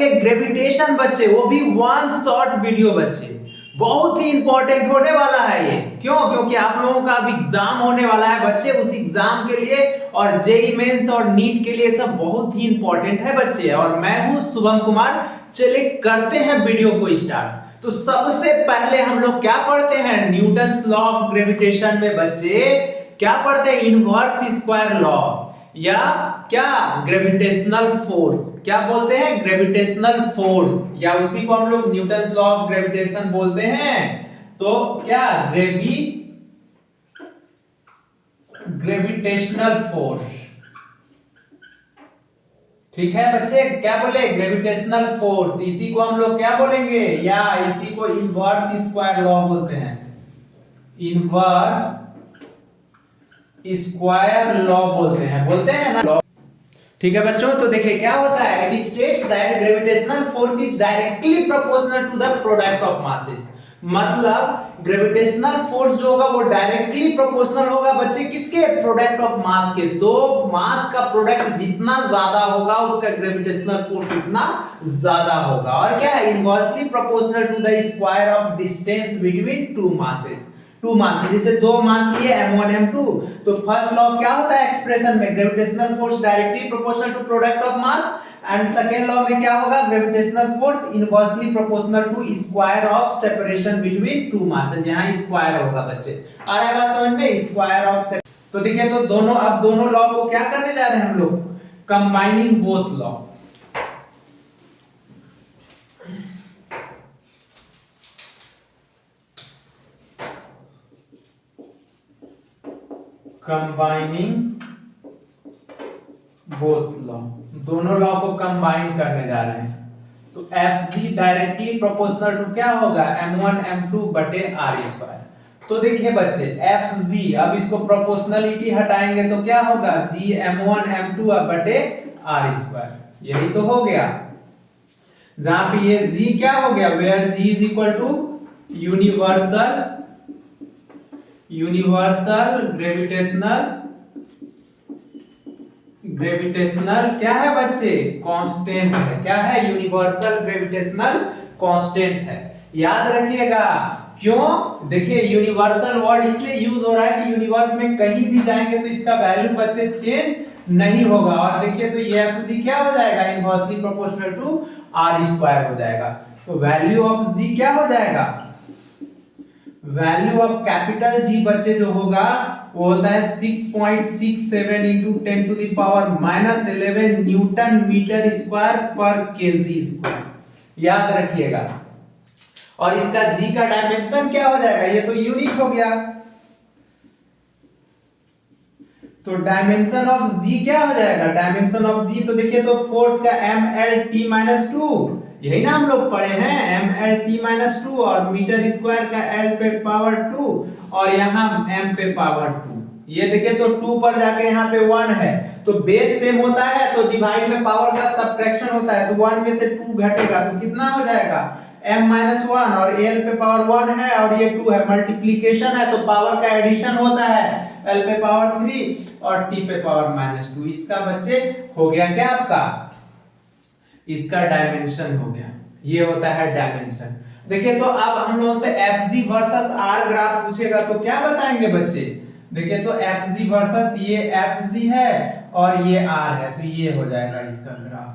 पढ़ेंगे ग्रेविटेशन बच्चे, वो भी वन शॉर्ट वीडियो बच्चे। बहुत ही इंपॉर्टेंट होने वाला है ये। क्यों? क्योंकि आप लोगों का अब एग्जाम होने वाला है बच्चे, उस एग्जाम के लिए और जेईई मेंस और नीट के लिए सब बहुत ही इंपॉर्टेंट है बच्चे। और मैं हूं शुभम कुमार। चलिए करते हैं वीडियो को स्टार्ट। तो सबसे पहले हम लोग क्या पढ़ते हैं न्यूटन्स लॉ ऑफ ग्रेविटेशन में बच्चे, क्या पढ़ते हैं इनवर्स स्क्वायर लॉ या क्या ग्रेविटेशनल फोर्स, क्या बोलते हैं ग्रेविटेशनल फोर्स, या उसी को हम लोग न्यूटन्स लॉ ऑफ ग्रेविटेशन बोलते हैं। तो क्या ग्रेविटेशनल फोर्स, ठीक है बच्चे, क्या बोले ग्रेविटेशनल फोर्स, इसी को हम लोग क्या बोलेंगे, या इसी को इनवर्स स्क्वायर लॉ बोलते हैं, इनवर्स स्क्वायर लॉ बोलते हैं ना। ठीक है बच्चों, तो देखिए क्या होता है, it states that gravitational force is directly proportional to the product of masses. मतलब ग्रेविटेशनल फोर्स जो होगा वो डायरेक्टली प्रोपोर्शनल होगा बच्चे किसके, प्रोडक्ट ऑफ मास के। दो मास का प्रोडक्ट जितना ज्यादा होगा उसका ग्रेविटेशनल फोर्स उतना ज्यादा होगा। और क्या है, inversely proportional to the square of distance between two masses. Two mass, जैसे दो मास लिए m1 m2, तो फर्स्ट लॉ क्या होता है एक्सप्रेशन में, gravitational force directly proportional to product of mass, and second law में क्या होगा, gravitational force inversely proportional to square of separation between two masses. यहां स्क्वायर होगा बच्चे, आ रहा है बात समझ में, स्क्वायर ऑफ। तो देखिए, तो दोनों, अब दोनों लॉ को क्या करने जा रहे हैं हम लोग, combining both law. Combining both law, दोनों लॉ को कंबाइन करने जा रहे हैं। तो Fg डायरेक्टली प्रोपोर्शनल टू क्या होगा, m1 m2 बटे r स्क्वायर। तो देखिए बच्चे Fg, अब इसको प्रोपोर्शनलिटी हटाएंगे तो क्या होगा, g m1 m2 बटे r स्क्वायर, यही तो हो गया। जहां पे ये g क्या हो गया, where g is equal to universal gravitational क्या है बच्चे, कांस्टेंट है। क्या है, यूनिवर्सल ग्रेविटेशनल कांस्टेंट है। याद रखिएगा, क्यों, देखिए यूनिवर्सल वर्ड इसलिए यूज हो रहा है कि यूनिवर्स में कहीं भी जाएंगे तो इसका वैल्यू बच्चे चेंज नहीं होगा। और देखिए तो ये Fg क्या हो जाएगा, inversely proportional to r square हो जाएगा। तो वैल्यू ऑफ g क्या हो जाएगा, वैल्यू ऑफ कैपिटल G बच्चे जो होगा वो होता है 6.67 into 10 to the power -11 newton metre square per KG square, याद रखिएगा। और इसका G का डायमेंशन क्या हो जाएगा, ये तो यूनिट हो गया, तो डायमेंशन ऑफ G क्या हो जाएगा, डायमेंशन ऑफ G, तो देखिए तो फोर्स का mlt-2, यही ना हम लोग पढ़े हैं, mlt-2, और मीटर स्क्वायर का l पे पावर 2 और यहाँ m पे पावर 2। ये देखिए तो 2 पर जाके यहाँ पे 1 है, तो बेस सेम होता है तो डिवाइड में पावर का सब्ट्रैक्शन होता है, तो 1 में से 2 घटेगा तो कितना हो जाएगा, m-1, और l पे पावर 1 है और ये 2 है, मल्टीप्लिकेशन है तो पावर का एडिशन होता है, l पे पावर 3 और t पे पावर -2। इसका बच्चे हो गया क्या आपका, इसका डायमेंशन हो गया, ये होता है डायमेंशन। देखिए तो अब हम लोगों से Fg वर्सेस R ग्राफ पूछेगा तो क्या बताएंगे बच्चे, देखिए तो Fg वर्सेस ये Fg है और ये R है, तो ये हो जाएगा इसका ग्राफ।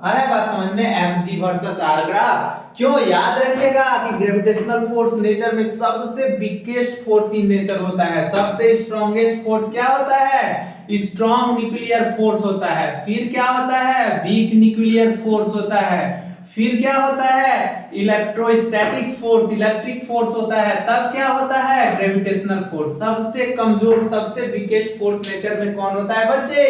आ रहा है बात समझ में, Fg वर्सेस R ग्राफ। क्यों, याद रखिएगा कि ग्रेविटेशनल फोर्स नेचर में सबसे बिगेस्ट फोर्स इन नेचर होता है, सबसे स्ट्रॉन्गेस्ट फोर्स क्या होता है, स्ट्रॉन्ग न्यूक्लियर फोर्स होता है, फिर क्या होता है, वीक न्यूक्लियर फोर्स होता है, फिर क्या होता है, इलेक्ट्रोस्टैटिक फोर्स, इलेक्ट्रिक फोर्स होता है, तब क्या होता है, ग्रेविटेशनल फोर्स। सबसे कमजोर, सबसे वीकेस्ट फोर्स नेचर में कौन होता है बच्चे,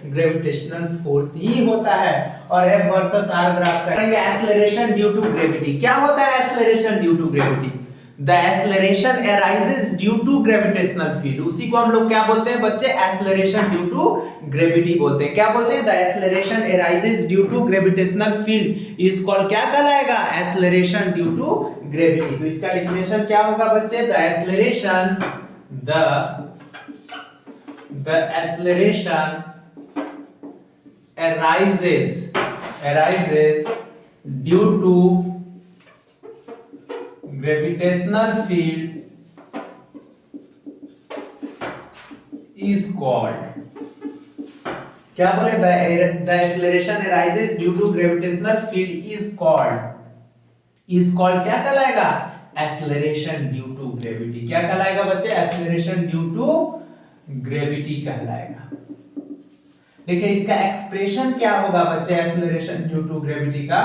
ग्रेविटेशनल फोर्स ही होता है। और F वर्सेस R ग्राफ करेंगे, एक्सेलरेशन ड्यू टू ग्रेविटी। क्या होता है acceleration due to gravity, the acceleration arises due to gravitational field, उसी को हम लोग क्या बोलते हैं बच्चे, एक्सेलरेशन ड्यू टू ग्रेविटी बोलते हैं। क्या बोलते हैं, the acceleration arises due to gravitational field is called, क्या कहलाएगा, एक्सेलरेशन ड्यू टू ग्रेविटी। तो इसका डेफिनेशन क्या होगा बच्चे, the acceleration arises due to gravitational field is called, क्या बोले, the acceleration arises due to gravitational field is called क्या कहलाएगा, एक्सेलरेशन ड्यू टू ग्रेविटी। क्या कहलाएगा बच्चे, एक्सेलरेशन ड्यू टू ग्रेविटी कहलाएगा। देखिए इसका एक्सप्रेशन क्या होगा बच्चे एक्सेलरेशन ड्यू टू ग्रेविटी का,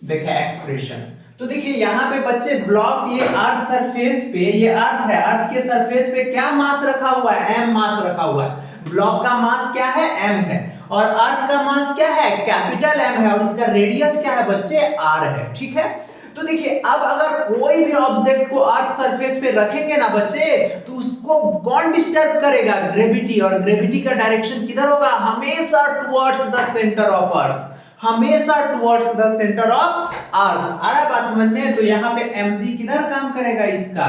देखिए एक्सप्रेशन। तो देखिए यहाँ पे बच्चे ब्लॉक, ये अर्थ सरफेस पे, ये अर्थ है, अर्थ के सरफेस पे क्या मास रखा हुआ है, m मास रखा हुआ है। ब्लॉक का मास क्या है, m है, और अर्थ का मास क्या है, कैपिटल M है, और इसका रेडियस क्या है बच्चे, r है। ठीक है, तो देखिए अब अगर कोई भी ऑब्जेक्ट को अर्थ सरफेस पे रखेंगे ना बच्चे, तो उसको कौन डिस्टर्ब करेगा, ग्रेविटी, और ग्रेविटी का डायरेक्शन किधर होगा, हमेशा towards the centre of earth, हमेशा towards the centre of earth. आ रहा है बात समझ में। तो यहाँ पे mg किधर काम करेगा इसका,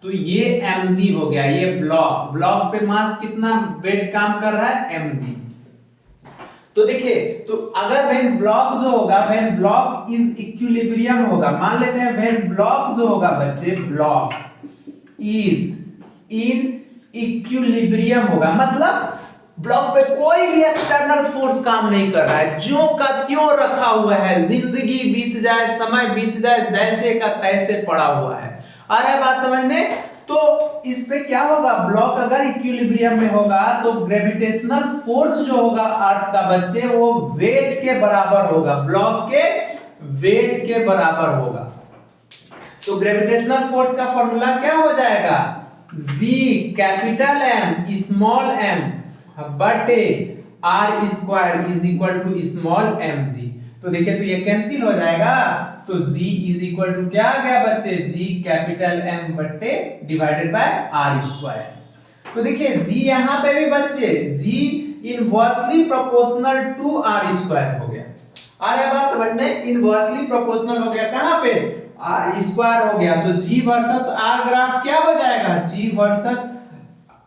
तो ये mg हो गया, ये ब्लॉक पे मास कितना वेट काम कर रहा है, mg। तो देखिए, तो अगर व्हेन ब्लॉक जो होगा, व्हेन ब्लॉक इज इक्विलिब्रियम होगा, मान लेते हैं व्हेन ब्लॉक जो होगा बच्चे, ब्लॉक इज इन इक्विलिब्रियम होगा, मतलब ब्लॉक पे कोई भी एक्सटर्नल फोर्स काम नहीं कर रहा है, ज्यों का त्यों रखा हुआ है, जिंदगी बीत जाए, समय बीत जाए, जैसे का तैसे पड़ा हुआ है। आ रहा है बात समझ में। तो इस पे क्या होगा, ब्लॉक अगर इक्विलिब्रियम में होगा तो ग्रेविटेशनल फोर्स जो होगा अर्थ का बच्चे, वो वेट के बराबर होगा, ब्लॉक के वेट के बराबर होगा। तो ग्रेविटेशनल फोर्स का फॉर्मूला क्या हो जाएगा, G capital M small m बटे r square is equal to small mg। तो देखिए तो ये कैंसिल हो जाएगा, तो G इज इक्वल टू क्या आ गया बच्चे, G कैपिटल M बटे डिवाइडेड बाय r स्क्वायर। तो देखिए G यहाँ पे भी बच्चे G inversely proportional to r square हो गया। आ रहा है बात समझ में, इनवर्सली प्रोपोर्शनल हो गया, कहां पे, r स्क्वायर हो गया। तो G वर्सेस r ग्राफ क्या हो जाएगा, G वर्सेस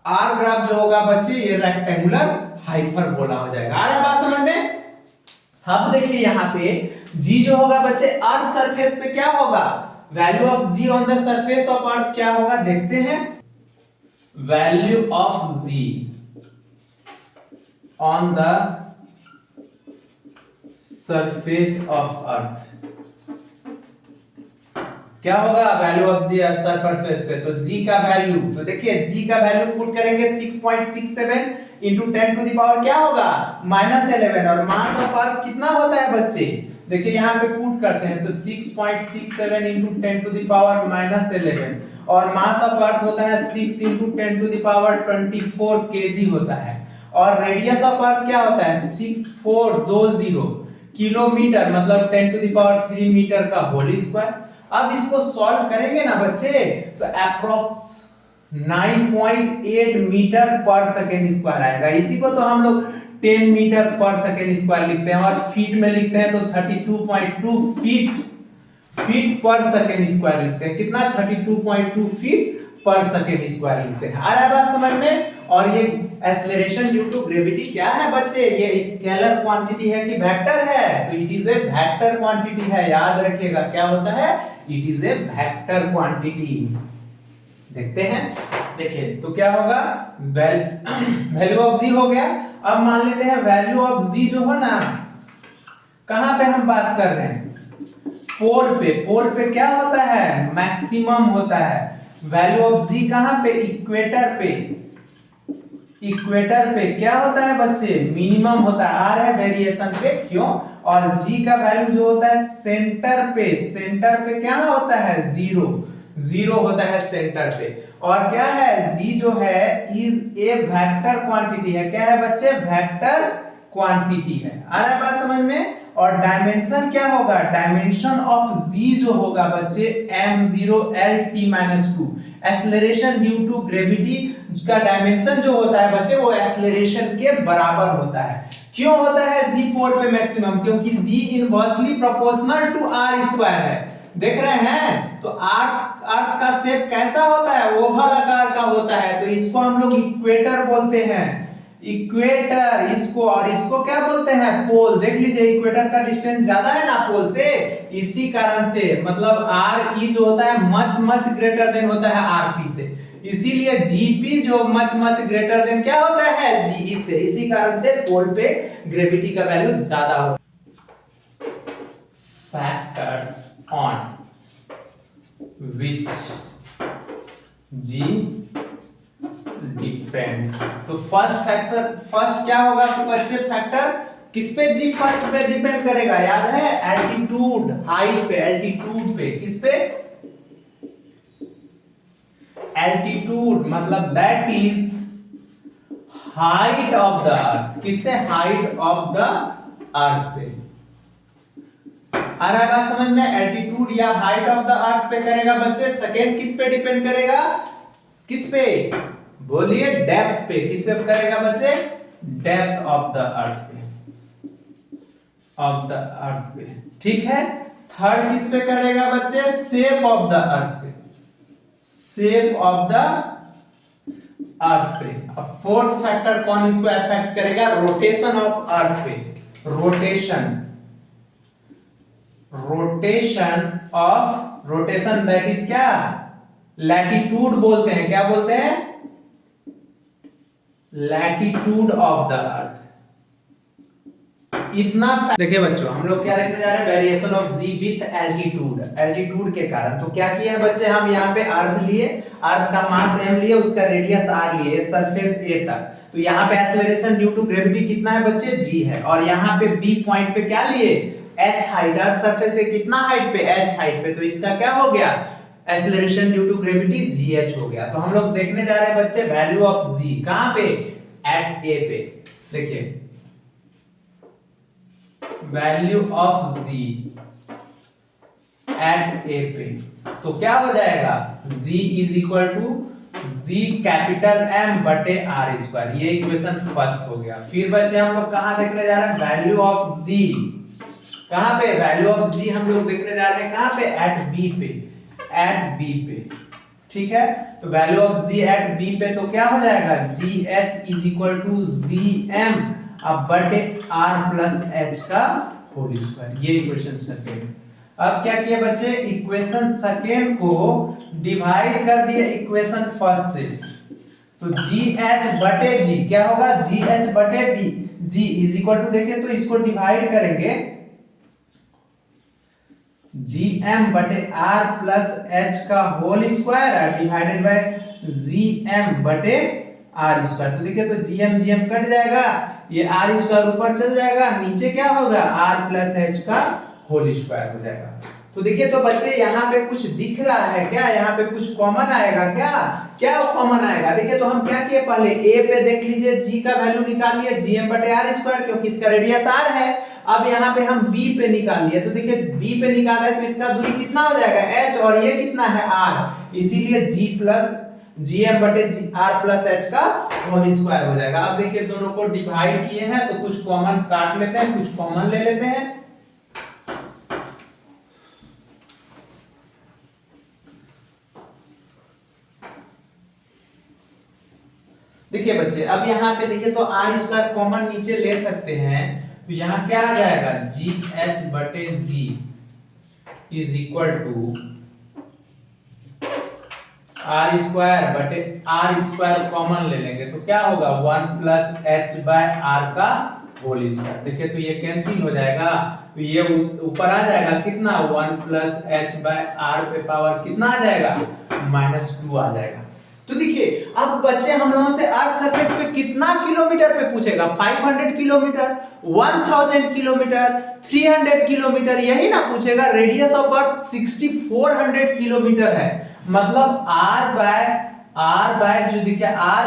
r ग्राफ जो होगा बच्चे, ये रेक्टेंगुलर हाइपरबोला हो जाएगा। आ रहा है बात समझ में। अब देखिए यहाँ पे G जो होगा बच्चे अर्थ सरफेस पे क्या होगा, value of G on the surface of अर्थ क्या होगा, देखते हैं। Value of G on the surface of अर्थ क्या होगा, वैल्यू ऑफ G सरफेस पे, तो G का वैल्यू, तो देखिए G का वैल्यू पुट करेंगे 6.67 इंटू 10 टू द पावर क्या होगा, -11, और मास ऑफ अर्थ कितना होता है बच्चे, देखिए यहाँ पे पुट करते हैं तो 6.67 इंटू 10 टू द पावर -11, और मास ऑफ अर्थ होता है 6 into 10 to the power 24 KG होता है, और रेडियस ऑफ अर्थ क्या होता है 6420 किलोमीटर, मतलब 10 टू द पावर 3 मीटर का होल स्क्वायर। अब इसको सॉल्व करेंगे ना बच्चे, तो अप्रोक्स 9.8 मीटर पर सेकेंड स्क्वायर आएगा। इसी को तो हम लोग 10 मीटर पर सेकेंड स्क्वायर लिखते हैं, और फीट में लिखते हैं तो 32.2 फीट पर सेकेंड स्क्वायर लिखते हैं। कितना, 32.2 फीट पर सेकेंड स्क्वायर लिखते हैं। आ रहा है बात समझ में। और ये एक्सेलरेशन ड्यू टू ग्रेविटी क्या है बच्चे, ये स्केलर क्वांटिटी है कि वेक्टर है, तो it is a vector quantity है, याद रखिएगा क्या होता है, it is a vector quantity. देखते हैं, देखिए तो क्या होगा, वैल्यू ऑफ G हो गया। अब मान लेते हैं वैल्यू ऑफ G जो है ना, कहां पे हम बात कर रहे हैं, पोल पे। पोल पे क्या होता है, मैक्सिमम होता है। वैल्यू ऑफ G कहां पे, इक्वेटर पे। इक्वेटर पे क्या होता है बच्चे, मिनिमम होता है, आ रहा है वेरिएशन पे, क्यों, और G का वैल्यू जो होता है सेंटर पे, सेंटर पे क्या होता है, जीरो होता है सेंटर पे। और क्या है, G जो है इज ए वेक्टर क्वांटिटी है, क्या है बच्चे, वेक्टर क्वांटिटी है। आ रहा है बात समझ में। और डायमेंशन क्या होगा, डायमेंशन ऑफ G जो होगा बच्चे m0L_t-2। Acceleration due to gravity का डायमेंशन जो होता है बच्चे, वो एक्सेलरेशन के बराबर होता है। क्यों होता है G पोल पे मैक्सिमम, क्योंकि G inversely proportional to r square है। देख रहे हैं, तो अर्थ का शेप कैसा होता है, ओवल आकार का होता है, तो इसको हम लोग इक्वेटर बोलते हैं। इक्वेटर, इसको और इसको क्या बोलते हैं, पोल। देख लीजिए इक्वेटर का डिस्टेंस ज्यादा है ना पोल से, इसी कारण से मतलब आर ई जो होता है मच मच ग्रेटर देन होता है आर पी से, इसीलिए जीपी जो मच मच ग्रेटर देन क्या होता है, जीई से, इसी कारण से पोल पे ग्रेविटी का वैल्यू ज्यादा होता है। Factors on which G depends। तो फर्स्ट क्या होगा बच्चे, फैक्टर किस पे, G फर्स्ट पे डिपेंड करेगा, याद है, एल्टीट्यूड, हाइट पे, एल्टीट्यूड पे, किस पे, एल्टीट्यूड, मतलब that is height of the अर्थ, किससे, हाइट ऑफ द अर्थ पे। आ रहा है बात समझ में, एल्टीट्यूड या हाइट ऑफ द अर्थ पे करेगा बच्चे। सेकेंड किस पे डिपेंड करेगा, किस पे, बोलिए, डेप्थ पे, किस पे करेगा बच्चे, डेप्थ ऑफ द अर्थ पे, ऑफ द अर्थ पे, ठीक है। थर्ड किस पे करेगा बच्चे, शेप ऑफ द अर्थ पे, शेप ऑफ द अर्थ पे। अब फोर्थ फैक्टर कौन इसको अफेक्ट करेगा, रोटेशन ऑफ अर्थ पे, रोटेशन, रोटेशन दैट इज क्या, लैटिट्यूड बोलते हैं, क्या बोलते हैं, लैटिट्यूड ऑफ द अर्थ। इतना देखिए बच्चों, हम लोग क्या देखने जा रहे हैं, variation of G with altitude, altitude के कारण। तो क्या किया है बच्चे, हम यहाँ पे अर्थ लिए, अर्थ का मास m लिए, उसका रेडियस r लिए, सरफेस a तक। तो यहाँ पे एक्सेलरेशन ड्यू टू ग्रेविटी कितना है बच्चे, g है, और यहाँ पे b पॉइंट पे क्या लिए, h हाइट, अर्थ सरफेस से कितना हाइट पे, h हाइट पे, तो इसका क्या हो गया, acceleration due to gravity gh हो गया। तो हम लोग देखने जा रहे हैं बच्चे वैल्यू ऑफ g, कहां पे, एट a पे। देखिए value of g at a पे, तो क्या हो जाएगा, g is equal to g capital M बटे r स्क्वायर, ये इक्वेशन फर्स्ट हो गया। फिर बच्चे हम लोग कहां देखने जा रहे हैं, वैल्यू ऑफ g, कहां पे, वैल्यू ऑफ g हम लोग देखने जा रहे हैं कहां पे, एट b पे, एट b पे, ठीक है। तो value of g at b पे, तो क्या हो जाएगा, gh is equal to gm अब बटे r प्लस h का होल स्क्वायर, ये इक्वेशन सेकंड। अब क्या किया बच्चे, इक्वेशन सेकंड को डिवाइड कर दिया इक्वेशन फर्स्ट से, तो gh बटे g क्या होगा, gh बटे g इज इक्वल टू, देखिए तो इसको डिवाइड करेंगे, gm बटे r प्लस h का whole square divided by gm बटे r स्क्वायर। तो देखिए तो gm कट जाएगा, ये r स्क्वायर ऊपर चल जाएगा, नीचे क्या होगा, r प्लस h का होल स्क्वायर हो जाएगा। तो देखिए तो बच्चे यहाँ पे कुछ दिख रहा है क्या, यहाँ पे कुछ कॉमन आएगा क्या, क्या कॉमन आएगा, देखिए तो हम क्या किए, पहले a पे देख लीजिए g का वैल्यू निकाल लिए, gm बटे r स्क्वायर, क्योंकि इसका रेडियस r है। अब यहाँ पे हम b पे निकाल लिए, तो देखिए b पे निकाला है तो इसका दूरी कितना हो जाएगा, h, और ये कितना है r, इसीलिए g प्लस gm बटे r प्लस h का होल स्क्वायर हो जाएगा। अब देखिए दोनों को डिवाइड किए हैं तो कुछ कॉमन काट लेते हैं, कुछ कॉमन ले लेते हैं। देखिए बच्चे अब यहाँ पे देखिए तो r स्क्वायर कॉमन नीचे ले सकते हैं, तो यहाँ क्या आ जाएगा, gh बटे g is equal to r square बटे r स्क्वायर कॉमन ले लेंगे तो क्या होगा, 1 प्लस h बाय r का होल स्क्वायर। देखिए तो ये कैंसिल हो जाएगा, तो ये ऊपर आ जाएगा कितना, 1 प्लस h बाय r पे पावर कितना आ जाएगा, -2 आ जाएगा। तो देखिए अब बच्चे हम लोगों से अर्थ सरफेस पे कितना किलोमीटर पे पूछेगा, 500 किलोमीटर, 1000 किलोमीटर, 300 किलोमीटर, यही ना पूछेगा। रेडियस ऑफ अर्थ 6400 किलोमीटर है, मतलब r बाय जो देखिए r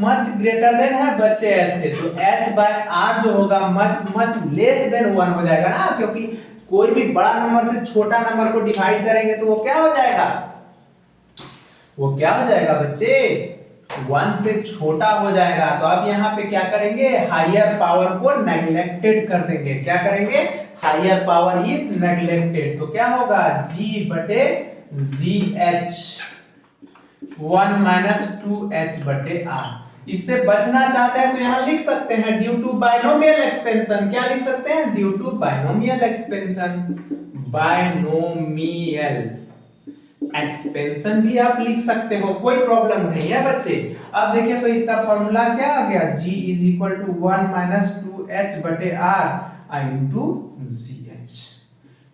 मच ग्रेटर देन है बच्चे ऐसे, तो h बाय r जो होगा मच लेस देन 1 हो जाएगा ना, क्योंकि कोई भी बड़ा नंबर से छोटा नंबर को डिवाइड करेंगे तो वो क्या हो जाएगा, वो क्या हो जाएगा बच्चे, 1 से छोटा हो जाएगा। तो अब यहाँ पे क्या करेंगे, हायर पावर को नेग्लेक्टेड कर देंगे, क्या करेंगे, हायर पावर इज नेग्लेक्टेड, तो क्या होगा, g बटे gh 1 - 2h बटे r, इससे बचना चाहते हैं तो यहाँ लिख सकते हैं ड्यू टू बाइनोमियल एक्सपेंशन। क्या लिख सकते हैं? Due to binomial expansion. Binomial expansion भी आप लिख सकते हो, कोई प्रॉब्लम नहीं है बच्चे। अब देखिए तो इसका फॉर्मूला क्या आ गया, g is equal to 1 minus 2h बटे r इंटू gh,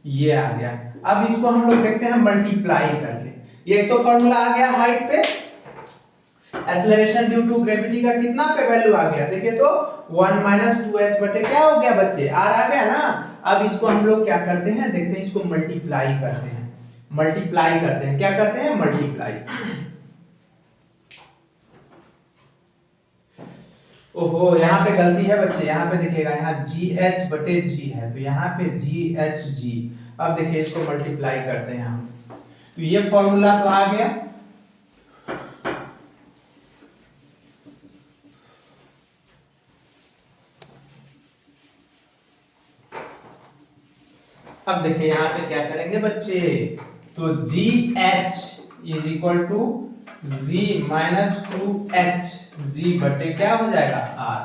ये आ गया। अब इसको हम लोग देखते हैं मल्टीप्लाई करके। ये तो फॉर्मूला आ गया हाइट पे, एक्सेलरेशन ड्यू टू ग्रेविटी का कितना पे वैल्यू आ गया, देखिए तो 1 माइनस 2h बटे क्या हो गया बच्चे, r आ गया ना। अब इसको हम लोग क्या करते हैं, देखते हैं, इसको मल्टीप्लाई करते हैं। मल्टीप्लाई करते हैं, क्या करते हैं, मल्टीप्लाई। ओहो, यहाँ पे गलती है बच्चे, यहाँ पे देखिएगा, यहाँ GH बटे G है, तो यहाँ पे GHG। अब देखिए इसको मल्टीप्लाई करते हैं हम, तो ये फॉर्मूला तो आ गया। अब देखिए यहाँ पे क्या करेंगे बच्चे, तो GH is equal to G minus 2H, G बटे क्या हो जाएगा, R।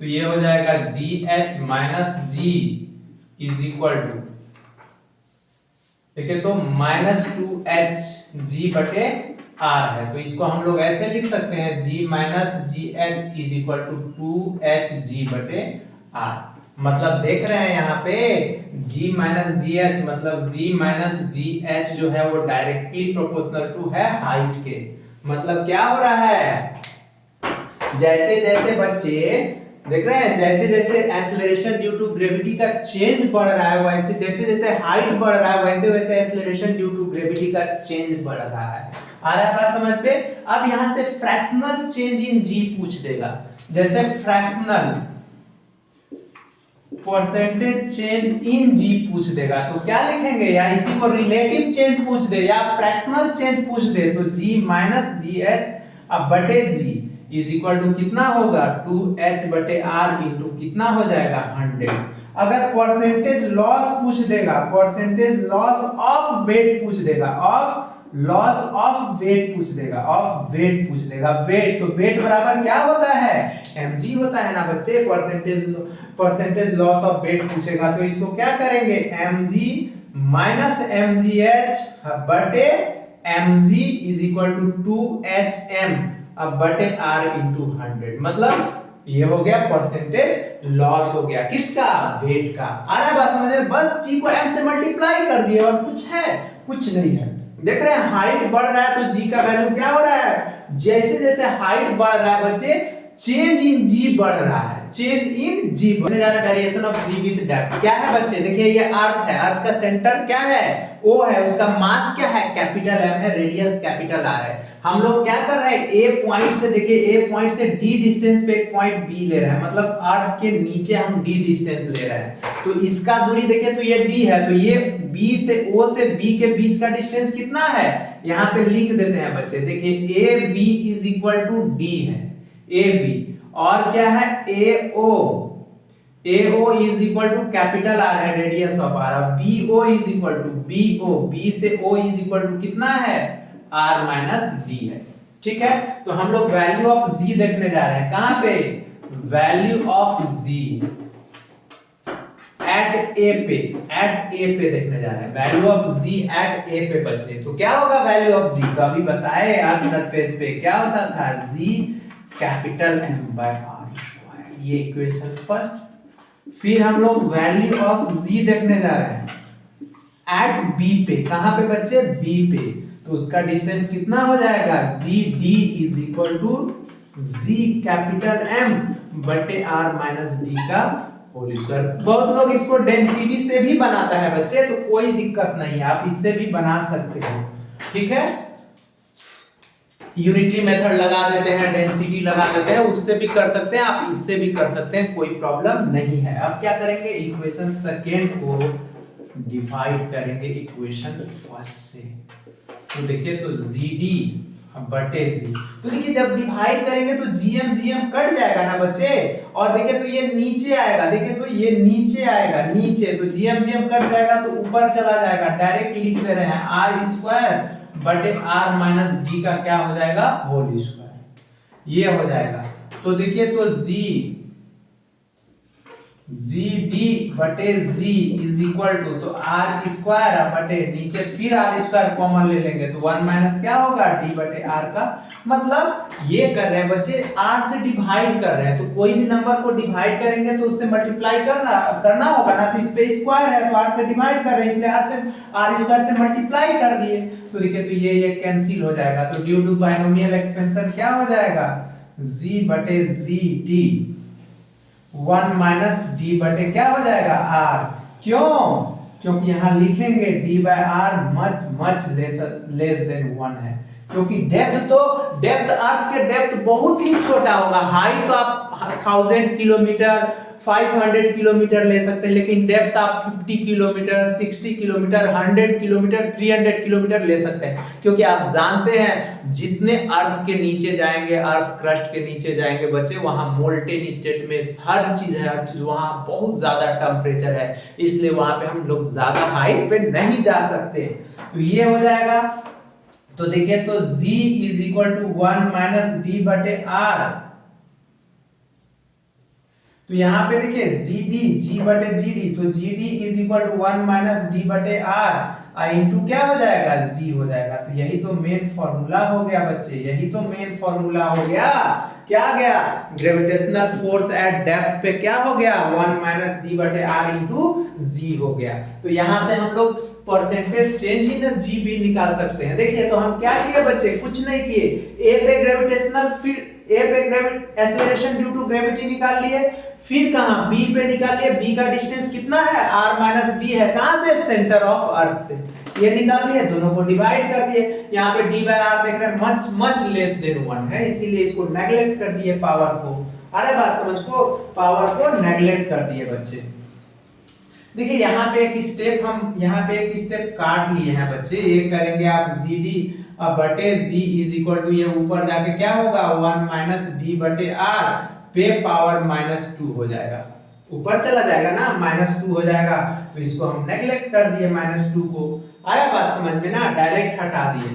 तो ये हो जाएगा GH minus G is equal to, देखिए तो माइनस 2H G बटे R है, तो इसको हम लोग ऐसे लिख सकते हैं G minus GH is equal to 2H G बटे R। मतलब देख रहे हैं यहाँ पे G माइनस GH, मतलब G माइनस GH जो है वो डायरेक्टली प्रोपोर्शनल टू है हाइट के। मतलब क्या हो रहा है, जैसे जैसे बच्चे देख रहे हैं, जैसे जैसे एक्सेलरेशन ड्यू टू ग्रेविटी का चेंज बढ़ रहा है, वैसे जैसे जैसे हाइट बढ़ रहा है, वैसे वैसे एक्सेलरेशन ड्यू टू ग्रेविटी का चेंज बढ़ रहा है। आ रहा है बात समझ पे? अब यहाँ से फ्रैक्शनल चेंज इन G पूछ देगा, जैसे fractional percentage change in G पूछ देगा, तो क्या लिखेंगे, या इसी को रिलेटिव चेंज पूछ दे या फ्रैक्शनल चेंज पूछ दे, तो G माइनस GH अब बटे G इज इक्वल टू कितना होगा, 2H बटे R इंटू कितना हो जाएगा, 100। अगर परसेंटेज लॉस पूछ देगा, परसेंटेज लॉस ऑफ वेट पूछ देगा, ऑफ लॉस ऑफ वेट पूछ देगा, ऑफ वेट पूछ देगा, वेट, तो वेट बराबर क्या होता है, mg होता है ना बच्चे। परसेंटेज लॉस ऑफ वेट पूछेगा तो इसको क्या करेंगे, mg माइनस mgh बटे mg is equal to 2hm अब बटे r इंटू 100। मतलब ये हो गया परसेंटेज लॉस हो गया, किसका, वेट का। आ रहा है बात समझ में? बस g को m से मल्टीप्लाई कर दिए, और कुछ है, कुछ नहीं है। देख रहे हैं हाइट बढ़ रहा है तो g का वैल्यू क्या हो रहा है, जैसे जैसे हाइट बढ़ रहा है बच्चे, चेंज इन g बढ़ रहा है, चेंज इन g बढ़ने जा रहा है, variation of g with depth. क्या है बच्चे, देखिए ये अर्थ है, अर्थ का सेंटर क्या है, O है, उसका मास क्या है, कैपिटल M है, रेडियस कैपिटल R है। हम लोग क्या कर रहे हैं, A पॉइंट से, देखिए A पॉइंट से D डिस्टेंस पे एक पॉइंट B ले रहे हैं, मतलब अर्थ के नीचे हम D डिस्टेंस ले रहे हैं। तो इसका दूरी देखिए तो ये D है, तो ये B से O से B के बीच का डिस्टेंस कितना है, यहाँ पे लिख देते हैं बच्चे। देखिए AB is equal to D है, AB, और क्या है AO is equal to capital R है, radius of R। BO is equal to B से O इज इक्वल टू कितना है, R माइनस D है। ठीक है, तो हम लोग वैल्यू ऑफ G देखने जा रहे हैं, कहां पे, value of G at A पे देखने जा रहे हैं, value of G at A पे बच्चे। तो क्या होगा वैल्यू ऑफ G, तो अभी बताए अर्थ सरफेस पे क्या होता था, G capital M by R square, ये इक्वेशन फर्स्ट। फिर हम लोग वैल्यू ऑफ G देखने जा रहे हैं एट B पे, कहां पे बच्चे, B पे, तो उसका डिस्टेंस कितना हो जाएगा, GD is equal to G capital M बटे R माइनस D का होल स्क्वायर। बहुत लोग इसको डेंसिटी से भी बनाता है बच्चे, तो कोई दिक्कत नहीं है, आप इससे भी बना सकते हो। ठीक है, यूनिटी मेथड लगा देते हैं, डेंसिटी लगा देते हैं, उससे भी कर सकते हैं, आप इससे भी कर सकते हैं, कोई प्रॉब्लम नहीं है। अब क्या करेंगे, इक्वेशन सेकेंड को डिवाइड करेंगे इक्वेशन फर्स्ट से। तो देखिए तो GD बटे G, तो देखिए जब डिवाइड करेंगे तो GM कट जाएगा ना बच्चे, और देखिए तो ये नीचे आएगा, देखिए तो ये नीचे आएगा, नीचे, तो GM कट जाएगा तो ऊपर चला जाएगा, डायरेक्ट लिख दे रहे हैं R स्क्वायर बटे R माइनस D का क्या हो जाएगा, होल स्क्वायर, ये हो जाएगा। तो देखिए तो जी डी बटे जी इज इक्वल टू, तो आर स्क्वायर बटे नीचे फिर आर स्क्वायर कॉमन ले लेंगे तो 1 माइनस क्या होगा डी बटे आर का। मतलब ये कर रहे हैं बच्चे आर से डिवाइड कर रहे हैं, तो कोई भी नंबर को डिवाइड करेंगे तो उससे मल्टीप्लाई करना होगा ना, तो इस पे स्क्वायर है तो आर से डिवाइड कर रहे हैं इसलिए आर स्क्वायर से मल्टीप्लाई कर दिए। तो देखिए तो ये कैंसिल हो जाएगा, तो ड्यू टू बाइनोमियल एक्सपेंशन क्या हो जाएगा जी बटे जी डी 1 माइनस डी बटे क्या हो जाएगा आर। क्यों? क्योंकि यहां लिखेंगे D by R much less than 1 है, क्योंकि डेप्थ अर्थ के डेप्थ बहुत ही छोटा होगा। हाइट तो आप 1000 किलोमीटर 500 किलोमीटर ले सकते हैं, लेकिन डेप्थ आप 50 किलोमीटर 60 किलोमीटर 100 किलोमीटर 300 किलोमीटर ले सकते हैं, क्योंकि आप जानते हैं जितने अर्थ के नीचे जाएंगे, अर्थ क्रस्ट के नीचे जाएंगे बच्चे, वहां मोल्टेन स्टेट में हर चीज है, हर चीज वहां बहुत ज्यादा टेम्परेचर है, इसलिए वहां पे हम लोग ज्यादा हाइट पे नहीं जा सकते। तो ये हो जाएगा, तो देखिए तो z is equal to 1 minus D बटे आर। तो यहां पे देखिए जी बटे जी डी, तो G D is equal to 1 minus D बटे आर इनटू क्या हो जाएगा जी हो जाएगा। तो यही तो मेन फॉर्मूला हो गया बच्चे, यही तो मेन फॉर्मूला हो गया। क्या गया ग्रेविटेशनल फोर्स एट डेप्थ पे क्या हो गया 1 माइनस डी बटे आर इनटू जी हो गया। तो यहां से हम लोग परसेंटेज चेंज इन जी भी निकाल सकते हैं। देखिए तो हम क्या किए बच्चे, कुछ नहीं किए, ए पे ग्रेविटेशनल फील्ड, ए पे एक्सीलरेशन ड्यू टू ग्रेविटी निकाल लिए, फिर कहां बी पे निकाल लिए, बी का डिस्टेंस कितना है r माइनस डी है, कहां से सेंटर ऑफ अर्थ से, ये निकाल लिए, दोनों को डिवाइड कर दिए। यहाँ पे d बाय r देख रहे हैं मच लेस देन 1 है, इसीलिए इसको नेगलेक्ट कर दिए पावर को। अरे बात समझ को, पावर को नेगलेक्ट कर दिए बच्चे। देखिए यहाँ पे एक स्टेप हम यहाँ पे एक स्टेप काट लिए हैं बच्चे, ये करेंगे आप जी डी बटे जी इज इक्वल टू, ये ऊपर जाके क्या होगा 1 माइनस डी बटे आर पे पावर -2 हो जाएगा, ऊपर चला जाएगा ना -2 हो जाएगा, तो इसको हम नेगलेक्ट कर दिए -2 को। आया बात समझ में ना, डायरेक्ट हटा दिए।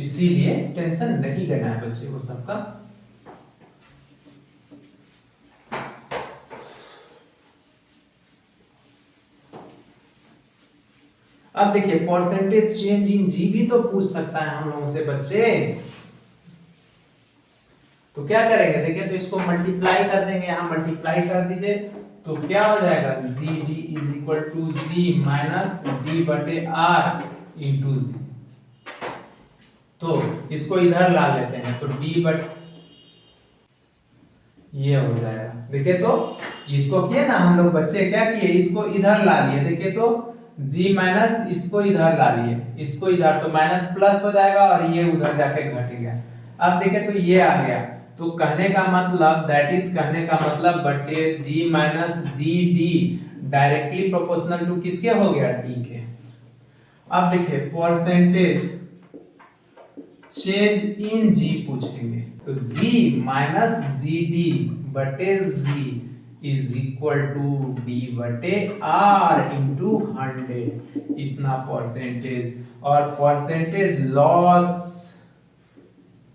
इसीलिए टेंशन नहीं लेना है बच्चे वो सबका। अब देखिए परसेंटेज चेंज इन जी भी तो पूछ सकता है हम लोगों से बच्चे, तो क्या करेंगे देखिए, तो इसको मल्टीप्लाई कर देंगे, यहां मल्टीप्लाई कर दीजिए, तो क्या हो जाएगा G D is equal to G minus D बटे आर इंटू जी। तो इसको इधर ला लेते हैं, तो डी बट ये हो जाएगा। देखिए तो इसको किए ना हम लोग बच्चे, क्या किए इसको इधर ला लिए, देखिए तो g माइनस इसको इधर ला लिए, इसको इधर, तो माइनस प्लस हो जाएगा और ये उधर जाके घट गया। अब देखिए तो ये आ गया, तो कहने का मतलब दैट इज कहने का मतलब बटे g minus G D directly proportional to किसके हो गया d के। अब देखिए परसेंटेज चेंज इन g पूछेंगे, तो g माइनस जी डी बटे g is equal to D बटे आर इंटू 100, इतना परसेंटेज। और परसेंटेज लॉस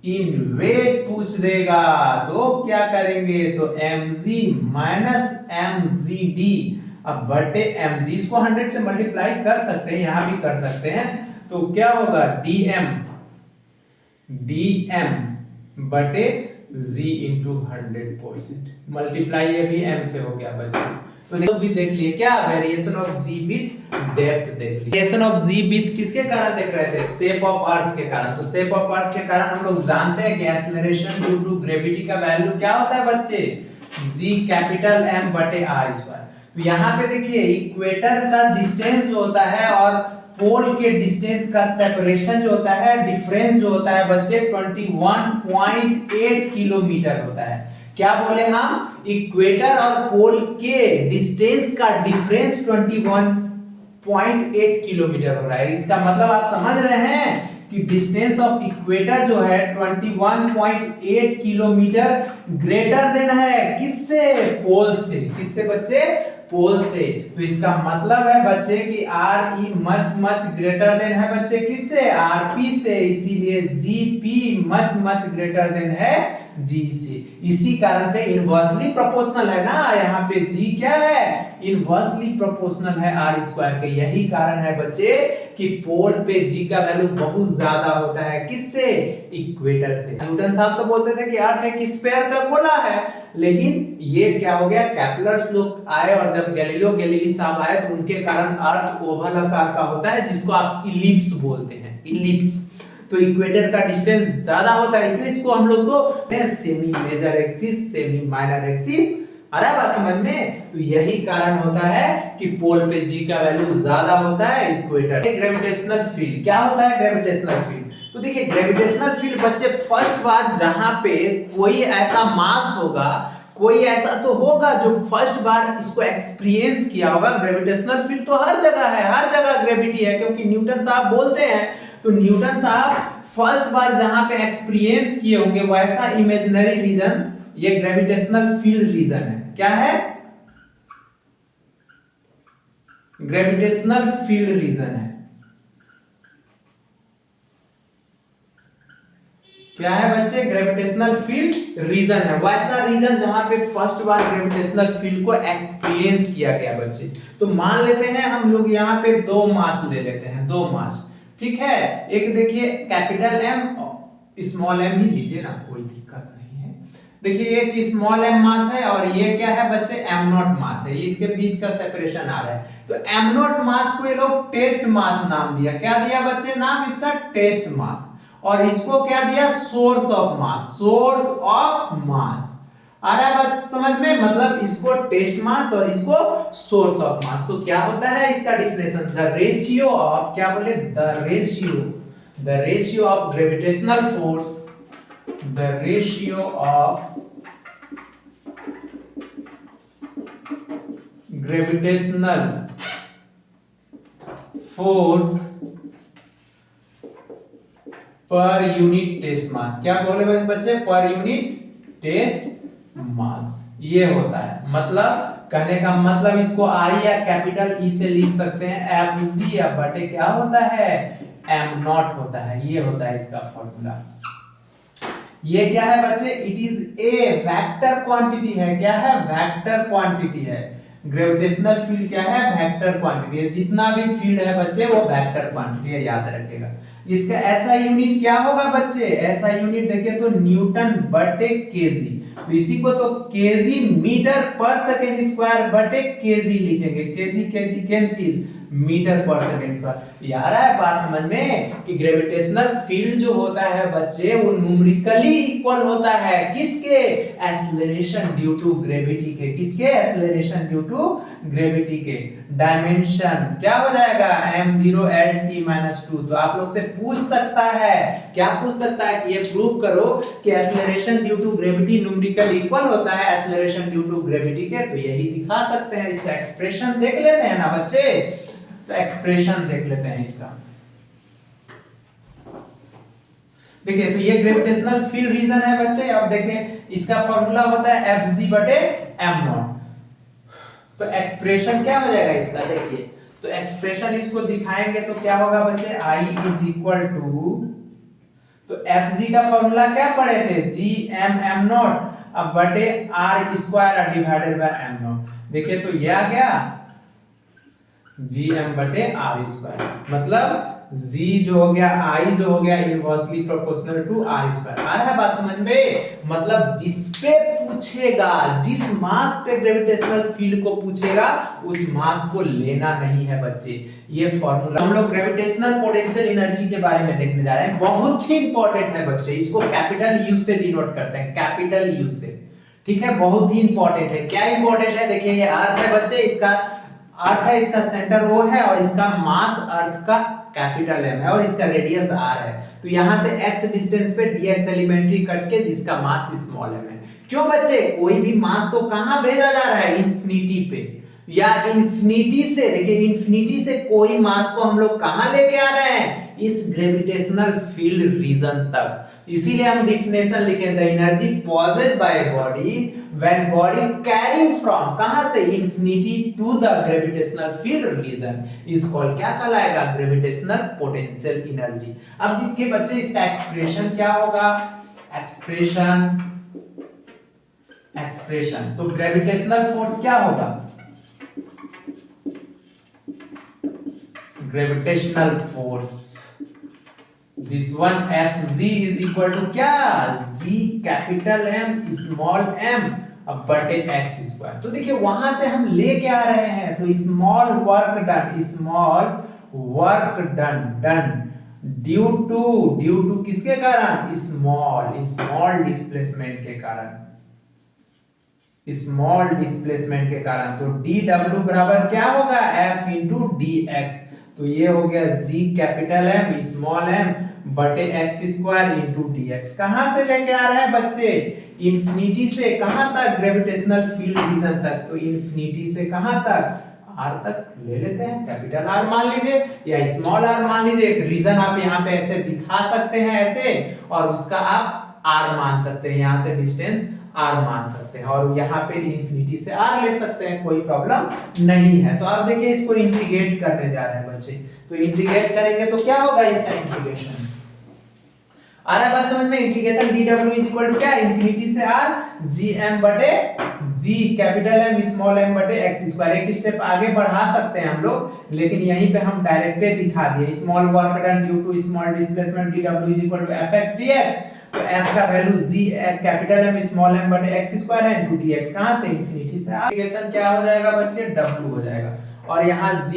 इन वेट पूछ देगा, तो क्या करेंगे, तो mg माइनस mgd अब बटे mg, इसको 100 से मल्टीप्लाई कर सकते हैं, यहां भी कर सकते हैं, तो क्या होगा dm बटे z इंटू 100%, मल्टीप्लाई ये भी m से हो गया बच्चे। तो देखो भी देख लिए क्या, variation of z with depth देख लिए। वेरिएशन ऑफ z विद किसके कारण देख रहे थे, शेप ऑफ अर्थ के कारण। तो शेप ऑफ अर्थ के कारण हम लोग जानते हैं कि एक्सीलरेशन ड्यू टू ग्रेविटी का वैल्यू क्या होता है बच्चे, g कैपिटल M बटे r स्क्वायर। तो यहाँ पे देखिए इक्वेटर का डिस्टेंस जो होता है और पोल के डिस्टेंस का सेपरेशन जो होता है, डिफरेंस जो होता है बच्चे 21.8 किलोमीटर होता है। क्या बोले हम, इक्वेटर और पोल के डिस्टेंस का डिफरेंस 21.8 किलोमीटर हो रहा है। इसका मतलब आप समझ रहे हैं कि डिस्टेंस ऑफ इक्वेटर जो है 21.8 किलोमीटर ग्रेटर देन है किससे, पोल से। किससे बच्चे, पोल से। तो इसका मतलब है बच्चे कि R E much much greater than है बच्चे किससे, आर पी से, इसीलिए G P much much greater than है जी से। इसी कारण से इनवर्सली प्रोपोर्शनल है ना, यहाँ पे जी क्या है, इनवर्सली प्रोपोर्शनल है आर स्क्वायर के। यही कारण है बच्चे कि पोल पे जी का वैल्यू बहुत ज्यादा होता है किससे, इक्वेटर से। न्यूटन साहब तो बोलते थे कि अर्थ एक स्फीयर का गोला है, लेकिन ये क्या हो गया, कैप्लर्स लोग आए और जब गैलीलियो गैलीली साहब आए तो उनके कारण अर्थ ओवल आकार का होता है, जिसको आप इलिप्स बोलते हैं, इलिप्स। तो इक्वेटर का डिस्टेंस ज्यादा होता है, इसलिए इसको हम लोग तो semi major axis, semi minor axis. आ रहा है बात समझ में। तो यही कारण होता है कि पोल पे जी का वैल्यू ज्यादा होता है इक्वेटर। ग्रेविटेशनल फील्ड क्या होता है, ग्रेविटेशनल फील्ड। तो देखिए ग्रेविटेशनल फील्ड बच्चे फर्स्ट बार जहां पे कोई ऐसा मास होगा, कोई ऐसा तो होगा जो फर्स्ट बार इसको एक्सपीरियंस किया होगा। ग्रेविटेशनल फील्ड तो हर जगह है, हर जगह ग्रेविटी है, क्योंकि न्यूटन साहब बोलते हैं। तो न्यूटन साहब फर्स्ट बार जहां पे एक्सपीरियंस किए होंगे वैसा इमेजिनरी रीजन ये ग्रेविटेशनल फील्ड रीजन है। क्या है, ग्रेविटेशनल फील्ड रीजन है। क्या है बच्चे, ग्रेविटेशनल फील्ड रीजन है, वैसा रीजन जहां पे फर्स्ट बार ग्रेविटेशनल फील्ड को एक्सपीरियंस किया गया बच्चे। तो मान लेते हैं हम लोग यहाँ पे दो मास ले लेते हैं, दो मास, ठीक है। एक देखिए कैपिटल एम, स्मॉल एम ही लीजिए ना, कोई दिक्कत नहीं है। देखिए एक स्मॉल एम मास है और ये क्या है बच्चे, एम नॉट मास है, इसके बीच का सेपरेशन आ रहा है। तो एम नॉट मास को ये लोग टेस्ट मास नाम दिया। क्या दिया बच्चे नाम इसका, टेस्ट मास। और इसको क्या दिया, source of mass, source of mass. आ रहा है बात समझ में, मतलब इसको टेस्ट मास और इसको सोर्स ऑफ मास। तो क्या होता है इसका डिफिनेशन, द रेशियो ऑफ, क्या बोले, the ratio of gravitational force, the ratio of gravitational force per unit test mass. क्या बोले बच्चे, पर यूनिट टेस्ट मास, ये होता है। मतलब कहने का मतलब इसको आई या कैपिटल ई से लिख सकते हैं, एफ जी या बटे क्या होता है, एम नॉट होता है। ये होता है इसका फॉर्मूला। ये क्या है बच्चे, it is a vector quantity है। क्या है, वेक्टर क्वांटिटी है। ग्रेविटेशनल फील्ड क्या है, वेक्टर क्वांटिटी है। जितना भी फील्ड है बच्चे वो वेक्टर क्वांटिटी है, याद रखिएगा। इसका ऐसा यूनिट क्या होगा बच्चे, ऐसा यूनिट देखिए तो न्यूटन बटे केजी। तो इसी को तो केजी मीटर पर सेकंड स्क्वायर बटे केजी लिखेंगे। केजी केजी कैंसिल, मीटर पर सेकंड स्क्वायर। यार है बात समझ में कि ग्रेविटेशनल फील्ड जो होता है बच्चे वो न्यूमेरिकली इक्वल होता है किसके, एक्सेलरेशन ड्यू टू ग्रेविटी के। किसके, एक्सेलरेशन ड्यू टू ग्रेविटी के। डायमेंशन क्या हो जाएगा, m0 L t-2। तो आप लोग से पूछ सकता है, क्या पूछ सकता है कि ये प्रूव करो कि acceleration due to gravity numerical equal होता है एक्सेलरेशन ड्यू टू ग्रेविटी के। तो यही दिखा सकते हैं। इसका एक्सप्रेशन देख लेते हैं ना बच्चे, तो एक्सप्रेशन देख लेते हैं इसका। देखिए तो ये ग्रेविटेशनल फील्ड रीजन है बच्चे। अब देखें इसका फॉर्मूला होता है Fg बटे m नॉट। तो एक्सप्रेशन क्या हो जाएगा इसका, देखिए तो एक्सप्रेशन इसको दिखाएंगे तो क्या होगा बच्चे, I इज इक्वल टू, तो Fg का फॉर्मूला क्या पढ़े थे, Gm m नॉट अब बटे r square divided bye m not. देखिए तो ये आ गया Gm बटे r स्क्वायर, मतलब G जो हो गया, I जो हो गया inversely proportional to r square. आ रहा है बात समझ में, मतलब जिस पे पूछेगा, जिस मास पे ग्रेविटेशनल फील्ड को पूछेगा उस मास को लेना नहीं है बच्चे। ये फॉर्मूला हम लोग ग्रेविटेशनल पोटेंशियल एनर्जी के बारे में देखने जा रहे हैं, बहुत ही इंपॉर्टेंट है बच्चे। इसको कैपिटल U से डिनोट करते हैं, कैपिटल U से, ठीक है, बहुत ही इंपॉर्टेंट है। क्या इंपॉर्टेंट है, देखिए ये अर्थ है बच्चे, इसका अर्थ है, इसका सेंटर O है और इसका मास अर्थ का कैपिटल M है और इसका रेडियस R है। तो यहां से x डिस्टेंस पे dx एलिमेंट्री कट के जिसका मास स्मॉल m है। क्यों बच्चे, कोई भी मास को कहां भेजा जा रहा है, इंफिनिटी पे, या इंफिनिटी से, देखिए इंफिनिटी से कोई मास को हम लोग कहां लेके आ रहे हैं, इस ग्रेविटेशनल फील्ड रीजन तक। इसीलिए हम डिफिनेशन लिखे the energy possessed by body when body carrying from कहां से infinity to the gravitational field region is called क्या कहलाएगा ग्रेविटेशनल पोटेंशियल एनर्जी। अब देखिए बच्चे इसका एक्सप्रेशन क्या होगा एक्सप्रेशन तो ग्रेविटेशनल फोर्स क्या होगा gravitational force this one Fg is equal to क्या g capital M small m अब बटे x स्क्वायर। तो देखिए वहां से हम ले के आ रहे हैं तो small work done due to किसके कारण स्मॉल डिस्प्लेसमेंट के कारण तो dw बराबर क्या होगा F इंटू dx। तो ये हो गया g capital M small m बटे x स्क्वायर इंटू dx। कहां से लेके आ रहे हैं बच्चे इंफिनिटी से कहां तक ग्रेविटेशनल फील्ड रीजन तक। तो इंफिनिटी से कहां तक r तक ले लेते हैं कैपिटल R मान लीजिए या स्मॉल r मान लीजिए। एक रीजन आप यहाँ पे ऐसे दिखा सकते हैं ऐसे और उसका आप r मान सकते हैं यहां से डिस्टेंस r मान सकते हैं और यहाँ पे इंफिनिटी से r ले सकते हैं कोई प्रॉब्लम नहीं है। तो आप देखिए इसको इंटीग्रेट करने जा रहे हैं बच्चे तो इंटीग्रेट करेंगे तो क्या होगा इसका इंटीग्रेशन आ रहा है बात समझ में। Integration dw is equal to क्या इंफिनिटी से r gm बटे g capital M small m बटे x स्क्वायर। एक स्टेप आगे बढ़ा सकते हैं हम लोग लेकिन यहीं पे हम डायरेक्ट दिखा दिए small work done due to small displacement dw is equal to fx dx। तो f का value g capital M small m बटे x स्क्वायर है इनटू dx कहां से इंफिनिटी से r। इंटीग्रेशन क्या हो जाएगा बच्चे w हो जाएगा और यहां g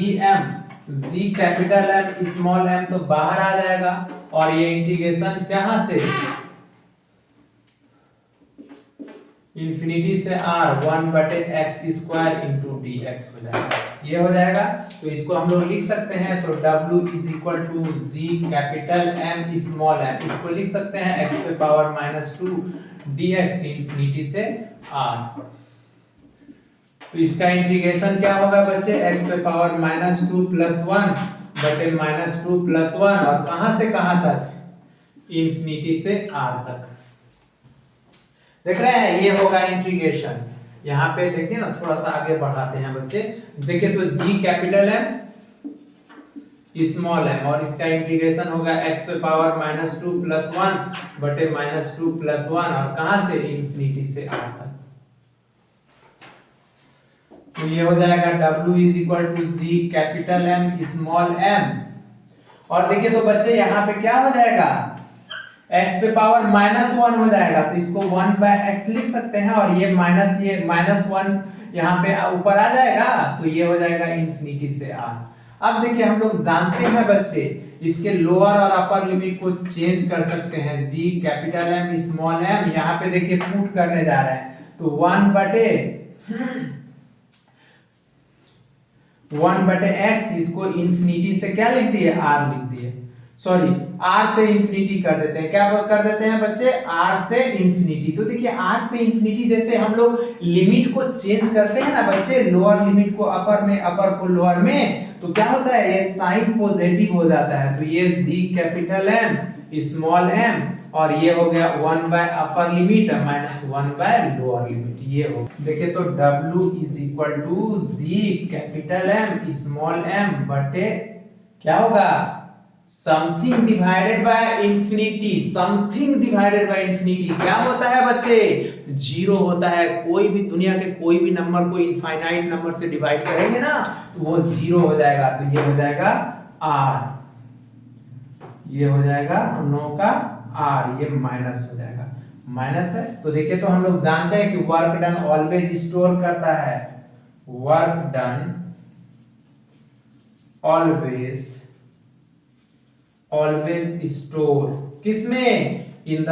capital M small m तो बाहर आ जाएगा और ये इंटीग्रेशन कहां से इंफिनिटी से r 1 बटे x स्क्वायर इंटू dx हो जाएगा ये हो जाएगा। तो इसको हम लोग लिख सकते हैं तो w is equal to g capital M small m इसको लिख सकते हैं x पे पावर -2 dx इंफिनिटी से r। तो इसका इंटीग्रेशन क्या होगा बच्चे x पे पावर -2 प्लस 1 बटे -2 प्लस 1 और कहां से कहां तक इंफिनिटी से r तक देख रहे हैं ये होगा इंटीग्रेशन। यहाँ पे देखिए ना थोड़ा सा आगे बढ़ाते हैं बच्चे देखिए तो g capital M small m और इसका इंटीग्रेशन होगा x पे पावर -2 प्लस 1 बटे -2 प्लस 1 और कहां से इंफिनिटी से r तक। तो ये हो जाएगा w is equal to g capital M small m और देखिए तो बच्चे यहाँ पे क्या हो जाएगा x पे पावर -1 हो जाएगा तो इसको 1 बाय x लिख सकते हैं और ये -1 यहाँ पे ऊपर आ जाएगा तो ये हो जाएगा इंफिनिटी से r। अब देखिए हम लोग जानते हैं बच्चे इसके लोअर और अपर लिमिट को चेंज कर सकते हैं g capital M small m यहाँ पे देखिए पुट करने जा रहे हैं तो 1 बटे x इसको इंफिनिटी से क्या लिख दिए r लिख दिए सॉरी r से इंफिनिटी कर देते हैं क्या कर देते हैं बच्चे r से इंफिनिटी। तो देखिए r से इंफिनिटी जैसे हम लोग लिमिट को चेंज करते हैं ना बच्चे लोअर लिमिट को अपर में अपर को लोअर में तो क्या होता है ये साइन पॉजिटिव हो जाता है। तो ये g capital M small m और ये हो गया 1 by upper limit -1 by lower limit ये हो। देखिए तो w is equal to g capital M small m बटे क्या होगा something divided by infinity. Something divided by infinity क्या होता है बच्चे जीरो होता है। कोई भी दुनिया के कोई भी नंबर को इनफाइनाइट नंबर से डिवाइड करेंगे ना तो वो जीरो हो जाएगा। तो ये हो जाएगा r ये हो जाएगा हम लोगों का r ये माइनस हो जाएगा माइनस है। तो देखिए तो हम लोग जानते हैं कि वर्क डन ऑलवेज स्टोर करता है वर्क डन ऑलवेज स्टोर किसमें in the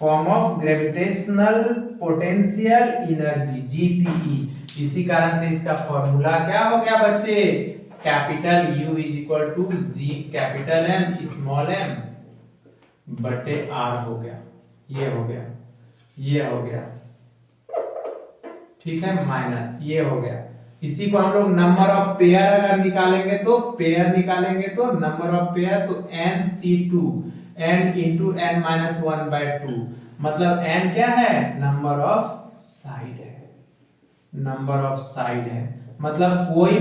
form of gravitational potential energy GPE। इसी कारण से इसका फॉर्मूला क्या हो गया बच्चे capital U is equal to G capital M small m बटे R हो गया ये हो गया ये हो गया ठीक है माइनस ये हो गया इसी को हम लोग नंबर ऑफ पेयर अगर निकालेंगे तो नंबर ऑफ पेयर तो nc2 n into n minus 1/2 मतलब n क्या है, नंबर ऑफ साइड है। मतलब कोई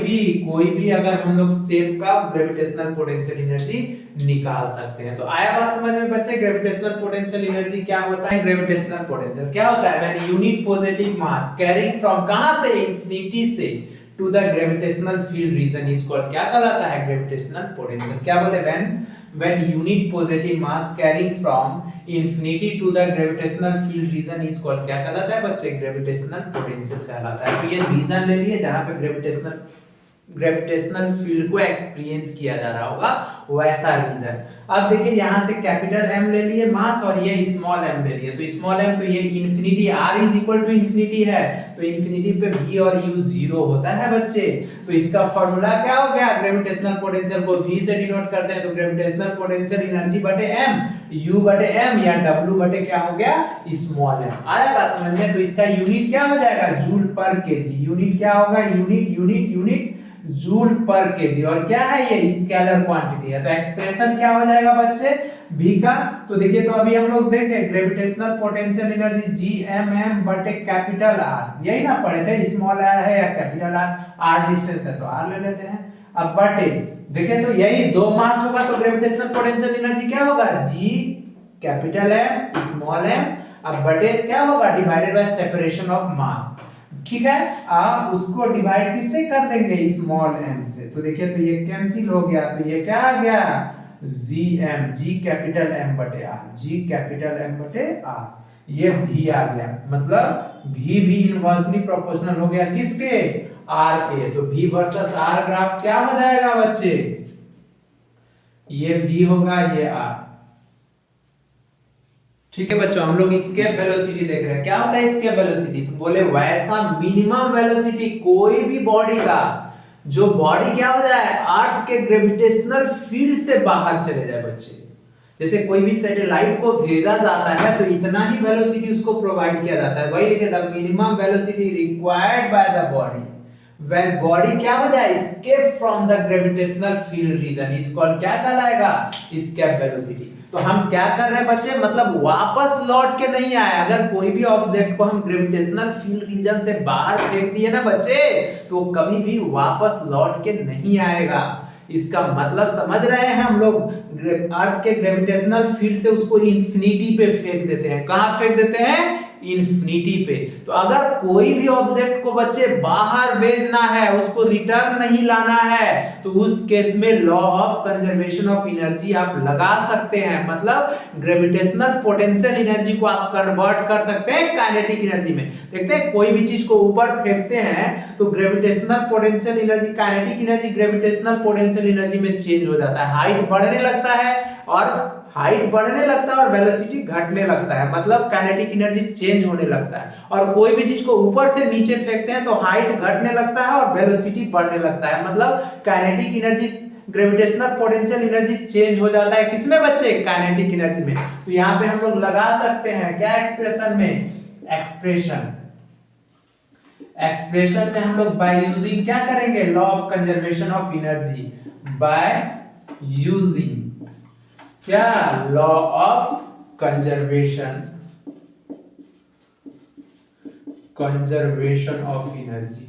भी अगर हम लोग शेप का ग्रेविटेशनल पोटेंशियल एनर्जी निकाल सकते हैं। तो आया बात समझ में बच्चे, ग्रेविटेशनल पोटेंशियल एनर्जी क्या होता है। ग्रेविटेशनल पोटेंशियल क्या होता है, when unit positive mass carrying from कहां से, इंफिनिटी से to the gravitational field region is called, क्या कहलाता है, ग्रेविटेशनल पोटेंशियल। क्या बोले, when unit positive mass carrying from infinity to the gravitational field region is called, क्या कहलाता है बच्चे, ग्रेविटेशनल पोटेंशियल कहलाता है। तो ये रीजन ले लिए जहां पे ग्रेविटेशनल फील्ड को एक्सपीरियंस किया जा रहा होगा, वैसा रीजन। अब देखिए यहां से कैपिटल M ले लिए मास और ये स्मॉल m ले लिए। तो स्मॉल m तो ये infinity r is equal to infinity है, तो इंफिनिटी पे v और u जीरो होता है बच्चे। तो इसका फार्मूला क्या हो गया, ग्रेविटेशनल पोटेंशियल को v से डिनोट करते हैं तो ग्रेविटेशनल पोटेंशियल एनर्जी बटे m, u बटे m या w बटे क्या हो गया, स्मॉल m। आया बात समझ में। तो इसका यूनिट क्या हो जाएगा, जूल पर केजी। यूनिट क्या होगा, यूनिट जूल पर केजी। और क्या है, ये स्केलर क्वांटिटी है। तो एक्सप्रेशन क्या हो जाएगा बच्चे, v का। तो देखिए तो अभी हम लोग देखे ग्रेविटेशनल पोटेंशियल एनर्जी gmm बटे कैपिटल R, यही ना पढ़े थे, स्मॉल r है या कैपिटल R डिस्टेंस है तो R ले लेते हैं। अब बटे देखिए तो यही दो मास होगा तो ग्रेविटेशनल पोटेंशियल एनर्जी क्या होगा, g capital M small m। अब बटे क्या होगा, divided by separation of mass. ठीक है, आप उसको डिवाइड किससे कर देंगे, स्मॉल m से। तो देखिए तो ये कैंसिल हो गया, तो ये क्या आ गया, g कैपिटल M बटे R, ये v आ गया। मतलब v भी इनवर्सली प्रोपोर्शनल हो गया किसके, R के। तो v वर्सेस R ग्राफ क्या हो जाएगा बच्चे, ये v होगा, ये R। ठीक है बच्चों, हम लोग स्केप वेलोसिटी देख रहे हैं। क्या होता है स्केप वेलोसिटी, तो बोले वैसा मिनिमम वेलोसिटी कोई भी बॉडी का, जो बॉडी क्या हो जाए, अर्थ के ग्रेविटेशनल फील्ड से बाहर चले जाए बच्चे। जैसे कोई भी सैटेलाइट को भेजा जाता है तो इतना ही वेलोसिटी उसको प्रोवाइड किया जाता है, वही लिखे the minimum velocity required by the body when body क्या हो जाए, escape from the gravitational field region is called, क्या कहलाएगा, एस्केप वेलोसिटी। तो हम क्या कर रहे हैं बच्चे, मतलब वापस लौट के नहीं आए। अगर कोई भी ऑब्जेक्ट को हम ग्रेविटेशनल फील्ड रीजन से बाहर फेंक दिए ना बच्चे, तो कभी भी वापस लौट के नहीं आएगा। इसका मतलब समझ रहे हैं हम लोग, अर्थ के ग्रेविटेशनल फील्ड से उसको इंफिनिटी पे फेंक देते हैं। कहां फेंक देते हैं, इंफिनिटी पे। तो अगर कोई भी ऑब्जेक्ट को बच्चे बाहर भेजना है, उसको रिटर्न नहीं लाना है, तो उस केस में law of conservation of energy आप लगा सकते हैं। मतलब ग्रेविटेशनल पोटेंशियल एनर्जी को आप कन्वर्ट कर सकते हैं काइनेटिक एनर्जी में। देखते हैं कोई भी चीज को ऊपर फेंकते हैं तो gravitational potential energy, kinetic energy gravitational potential energy में चेंज हो जाता है। हाइट बढ़ने लगता है और वेलोसिटी घटने लगता है, मतलब काइनेटिक एनर्जी चेंज होने लगता है। और कोई भी चीज को ऊपर से नीचे फेंकते हैं तो हाइट घटने लगता है और वेलोसिटी बढ़ने लगता है, मतलब kinetic energy gravitational potential energy change हो जाता है। किसमें बच्चे, काइनेटिक एनर्जी में। तो यहाँ पे हम लोग लगा सकते हैं क्या, एक्सप्रेशन में, एक्सप्रेशन में हम लोग बाय यूजिंग क्या करेंगे, law of conservation of energy, by using क्या, law of conservation of energy,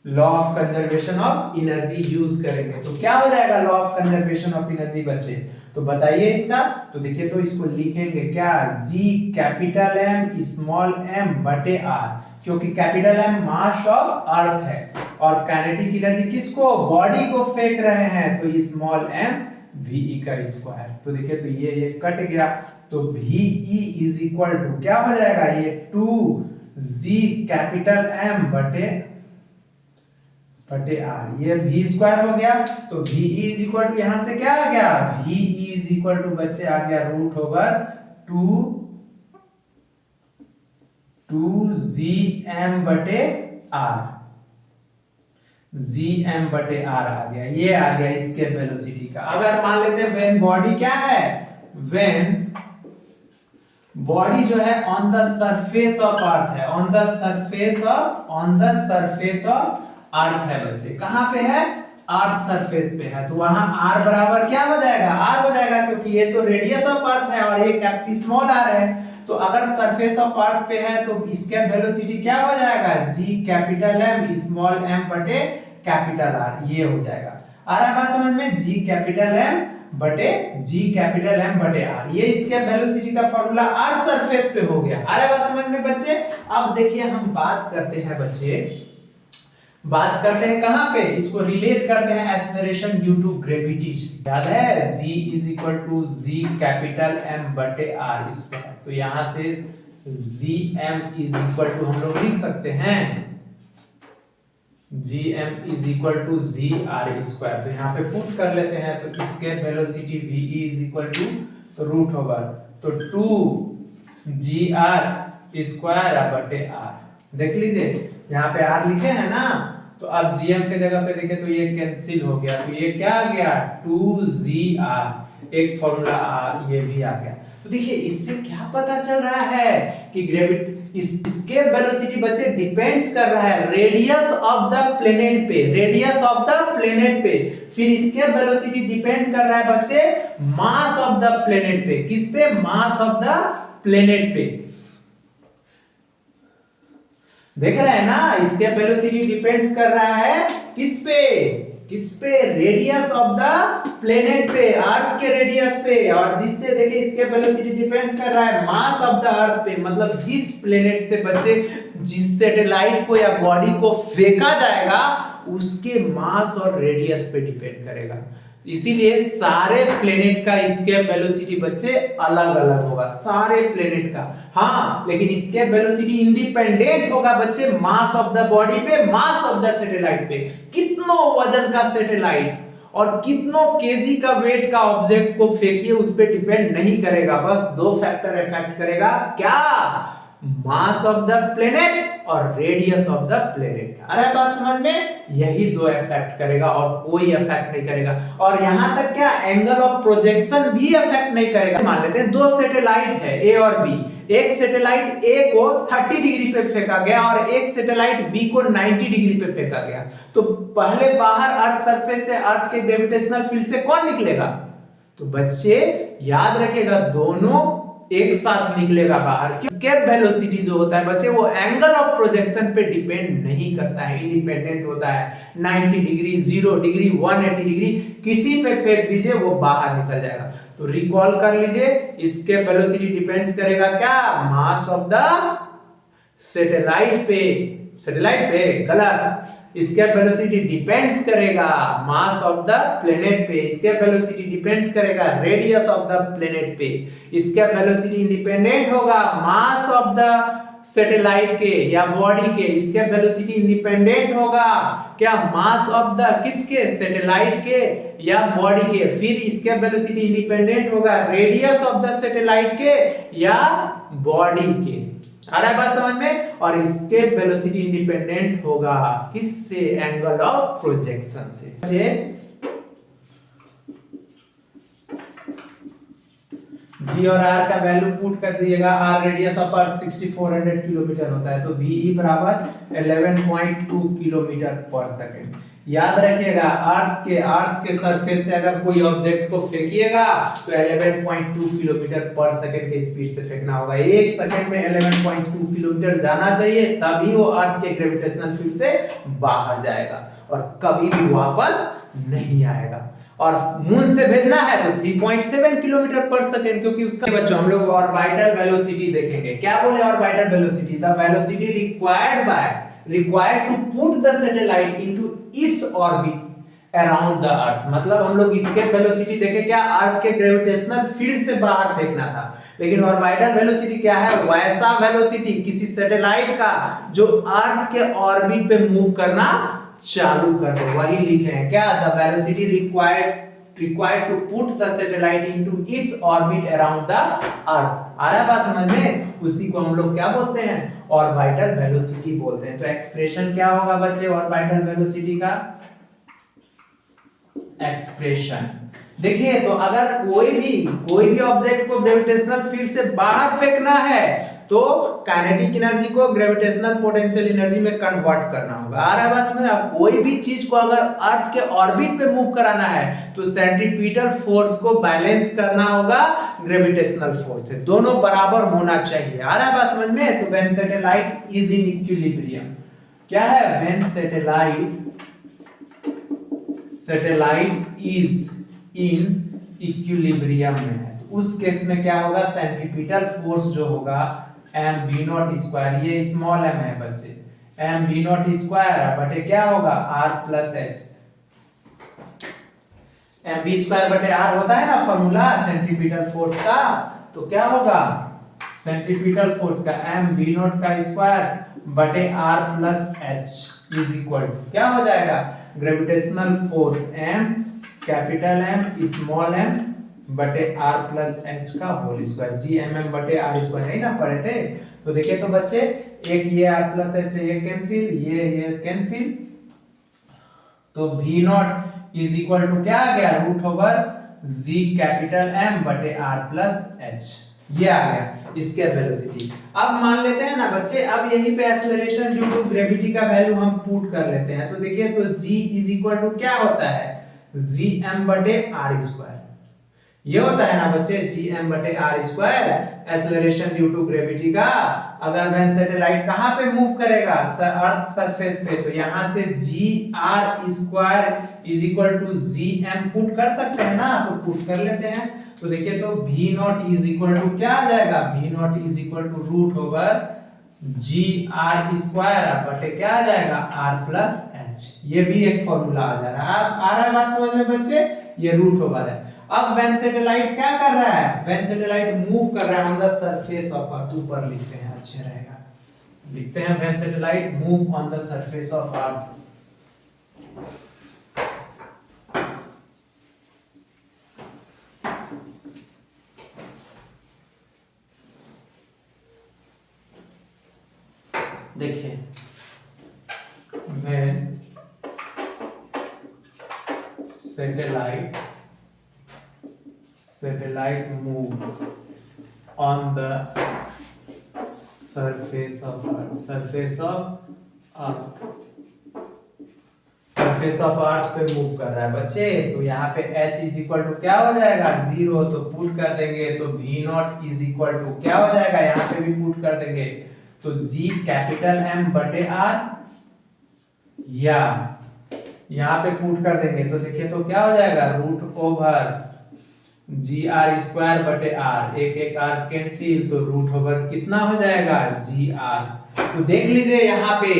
law of conservation of energy use करेंगे। तो क्या हो जाएगा law of conservation of energy बच्चे, तो बताइए इसका। तो देखिए तो इसको लिखेंगे क्या, G capital M small m बटे R, क्योंकि capital M mass of earth है और काइनेटिक एनर्जी किसको, बॉडी को फेंक रहे हैं, तो स्मॉल m VE का स्क्वायर। तो देखिए तो ये कट गया, तो VE इज इक्वल टू क्या हो जाएगा, ये 2G कैपिटल M बटे R, ये V स्क्वायर हो गया। तो VE इज इक्वल टू यहां से क्या आ गया, VE इज इक्वल टू बच्चे आ गया रूट ओवर 2GM बटे R, GM बटे R आ गया। ये आ गया एस्केप वेलोसिटी का। अगर मान लेते हैं व्हेन बॉडी क्या है, व्हेन बॉडी जो है on the surface of earth है, on the surface of earth है बच्चे। कहां पे है? अर्थ सरफेस पे है, तो वहां r बराबर क्या हो जाएगा? r हो जाएगा, क्योंकि ये तो रेडियस ऑफ अर्थ है और ये कैपिटल स्मॉल r है। तो अगर सरफेस ऑफ अर्थ पे है तो इसका वेलोसिटी क्या हो जाएगा? g capital M small m बटे कैपिटल R, ये हो जाएगा। आ रहा है बात समझ में? g कैपिटल M बटे g कैपिटल M बटे R, ये इसके वेलोसिटी का फॉर्मूला r सरफेस पे हो गया। आ रहा है बात समझ में बच्चे? अब देखिए हम बात करते हैं बच्चे, बात करते हैं कहां पे? इसको रिलेट करते हैं एक्सेलरेशन ड्यू टू ग्रेविटी से। याद है g is equal to g capital M बटे R स्क्वायर। तो यहां से gm इज इक्वल टू हम लोग लिख सकते हैं gm is equal to g r square. तो यहां पे पुट कर लेते हैं, तो इसके velocity v is equal to root over तो 2 g r स्क्वायर बटे r। देख लीजिए यहाँ पे r लिखे हैं ना, तो अब gm के जगह पे देखें तो ये कैंसिल हो गया, तो ये क्या आ गया? 2gr, एक फॉर्मूला ये भी आ गया। तो देखिए इससे क्या पता चल रहा है कि ग्रेविटी इसके वेलोसिटी बच्चे डिपेंड्स कर रहा है रेडियस ऑफ द प्लेनेट पे, रेडियस ऑफ द प्लेनेट पे। फिर इसके वेलोसिटी डिपेंड कर रहा है बच्चे मास ऑफ द प्लेनेट पे। किस पे? मास ऑफ द प्लेनेट पे। देख रहे हैं ना, इसके वेलोसिटी डिपेंड्स कर रहा है किस पे? किस पे? रेडियस ऑफ द प्लेनेट पे, अर्थ के रेडियस पे। और जिससे देखिए इसके वेलोसिटी डिपेंड्स कर रहा है मास ऑफ द अर्थ पे, मतलब जिस प्लेनेट से बच्चे जिस सैटेलाइट को या बॉडी को फेंका जाएगा उसके मास और रेडियस पे डिपेंड करेगा। इसीलिए सारे प्लेनेट का इसके वेलोसिटी बच्चे अलग अलग होगा, सारे प्लेनेट का। हाँ, लेकिन इसके वेलोसिटी इंडिपेंडेंट होगा बच्चे मास ऑफ द बॉडी पे, मास ऑफ द सैटेलाइट पे। कितनो वजन का सैटेलाइट और कितनो केजी का वेट का ऑब्जेक्ट को फेंकिए उस पे डिपेंड नहीं करेगा, बस दो फैक्टर इफेक्ट करेगा। क्या? मास ऑफ द प्लेनेट और रेडियस ऑफ द प्लेनेट। अरे बात समझ में? यही दो इफेक्ट करेगा और कोई इफेक्ट नहीं करेगा। और यहां तक क्या एंगल ऑफ प्रोजेक्शन भी इफेक्ट नहीं करेगा। मान लेते हैं दो सैटेलाइट है ए और बी, एक सैटेलाइट ए को 30 डिग्री पे फेंका गया और एक सैटेलाइट बी को 90 डिग्री पे फेंका गया। तो पहले बाहर अर्थ सरफेस से अर्थ के ग्रेविटेशनल फील्ड से कौन निकलेगा? तो बच्चे याद रखिएगा दोनों एक साथ निकलेगा बाहर। किसके वेलोसिटी जो होता है बच्चे वो एंगल ऑफ प्रोजेक्शन पे डिपेंड नहीं करता है, इंडिपेंडेंट होता है। 90 डिग्री, 0 डिग्री, 180 डिग्री किसी पे फेंक दीजिए वो बाहर निकल जाएगा। तो रिकॉल कर लीजिए, इसके वेलोसिटी डिपेंड्स करेगा क्या? मास ऑफ द सैटेलाइट पे। सैटेलाइट पे गलत, इसके वेलोसिटी डिपेंड्स करेगा मास ऑफ द प्लेनेट पे। इसके वेलोसिटी डिपेंड्स करेगा रेडियस ऑफ द प्लेनेट पे। इसके वेलोसिटी इंडिपेंडेंट होगा मास ऑफ द सैटेलाइट के या बॉडी के। इसके वेलोसिटी इंडिपेंडेंट होगा क्या? मास ऑफ द किसके? सैटेलाइट के या बॉडी के। फिर इसके वेलोसिटी इंडिपेंडेंट होगा रेडियस ऑफ द सैटेलाइट के या बॉडी के। आ रहा है बात समझ में? और इसके वेलोसिटी इंडिपेंडेंट होगा किससे? एंगल ऑफ प्रोजेक्शन से। G और R का वैल्यू पुट कर दीजिएगा। R radius of earth 6400 kilometre होता है, तो VE बराबर 11.2 किलोमीटर पर सेकंड। याद रखिएगा अर्थ के सरफेस से अगर कोई ऑब्जेक्ट को फेंकिएगा तो 11.2 किलोमीटर पर सेकंड के स्पीड से फेंकना होगा। एक सेकंड में 11.2 किलोमीटर जाना चाहिए, तभी वो अर्थ के ग्रेविटेशनल फील्ड से बाहर जाएगा और कभी भी वापस नहीं आएगा। और मून से भेजना है तो 3.7 किलोमीटर पर सेकंड, क्योंकि उसका बच्चों हम लोग ऑर्बिटल वेलोसिटी देखेंगे। क्या बोले orbital velocity? The velocity required to put the satellite into its orbit around the earth। मतलब हम लोग इसके वेलोसिटी देखे क्या? अर्थ के ग्रेविटेशनल फील्ड से बाहर फेंकना था। लेकिन ऑर्बिटल वेलोसिटी क्या है? वैसा वेलोसिटी किसी सैटेलाइट का जो अर्थ के ऑर्बिट पे मूव करना चालू कर दे, वही लिखे हैं क्या? The velocity required to put the satellite into its orbit around the earth। आ रहा है बात समझ में? उसी को हम लोग क्या बोलते हैं? ऑर्बिटल वेलोसिटी बोलते हैं। तो एक्सप्रेशन क्या होगा बच्चे ऑर्बिटल वेलोसिटी का? एक्सप्रेशन देखिए तो अगर कोई भी ऑब्जेक्ट को ग्रेविटेशनल फील्ड से बाहर फेंकना है तो काइनेटिक एनर्जी को ग्रेविटेशनल पोटेंशियल एनर्जी में कन्वर्ट करना होगा। आ रहा है बात में? अब कोई भी चीज को अगर अर्थ के ऑर्बिट पे मूव कराना है तो सेंट्रीपिटल फोर्स को बैलेंस करना होगा ग्रेविटेशनल फोर्स से, दोनों बराबर होना चाहिए। आ रहा है बात समझ में? तो when satellite is in equilibrium, क्या है? When satellite is in equilibrium में है तो उस केस में क्या होगा? सेंट्रीपिटल फोर्स जो होगा एम वी नॉट स्क्वायर, ये स्मॉल एम है बच्चे, एम वी नॉट स्क्वायर बटे क्या होगा? R plus h. M v square बटे आर होता है ना फॉर्मूला सेंट्रीपिटल फोर्स का, तो क्या होगा? सेंट्रीपिटल फोर्स का एम वी नॉट का स्क्वायर बटे r plus h is equal to क्या हो जाएगा? Gravitational force m capital M small m बटे आर प्लस एच का whole square, G M m बटे आर स्क्वायर, है ना पढ़े थे? तो देखिए तो बच्चे एक ये आर प्लस एच ये कैंसिल, ये कैंसिल, तो v not is equal to क्या आ गया? Root over G capital M बटे आर प्लस एच, ये आ गया इसके वेलोसिटी। अब मान लेते हैं ना बच्चे, अब यहीं पे एक्सेलरेशन ड्यू टू ग्रेविटी का वैल्यू हम पुट कर लेते हैं। तो देखिए तो g इज इक्वल टू क्या होता है? gm बटे आर स्क्वायर, ये होता है ना बच्चे gm बटे r square acceleration due to gravity का। अगर व्हेन सैटेलाइट कहां पे मूव करेगा? अर्थ सरफेस पे, तो यहां से gr square is equal to gm put कर सकते हैं ना, तो पुट कर लेते हैं। तो देखिए तो v not is equal to क्या आ जाएगा? v not is equal to root over g r square बटे क्या आ जाएगा? आर प्लस एच, ये भी एक फॉर्मूला आ जा रहा है। आ रहा है बात समझ में बच्चे? ये रूट ओवर है। अब व्हेन सैटेलाइट क्या कर रहा है? व्हेन सैटेलाइट मूव कर रहा है ऑन द सरफेस ऑफ अर्थ, ऊपर लिखते हैं अच्छे रहेगा, लिखते हैं when satellite move on the surface of अर्थ। देखिए when satellite move on the surface of earth, surface of earth पे मूव कर रहा है बच्चे, तो यहाँ पे h इज इक्वल टू क्या हो जाएगा? 0, तो पुट कर देंगे तो v not is equal to क्या हो जाएगा? यहाँ पे भी पुट कर देंगे तो g कैपिटल M बटे r, या यहाँ पे पुट कर देंगे तो देखिए तो क्या हो जाएगा? Root over g r square बटे आर, एक एक आर कैंसिल, तो रूट ओवर कितना हो जाएगा? G r. तो देख लीजिए यहाँ पे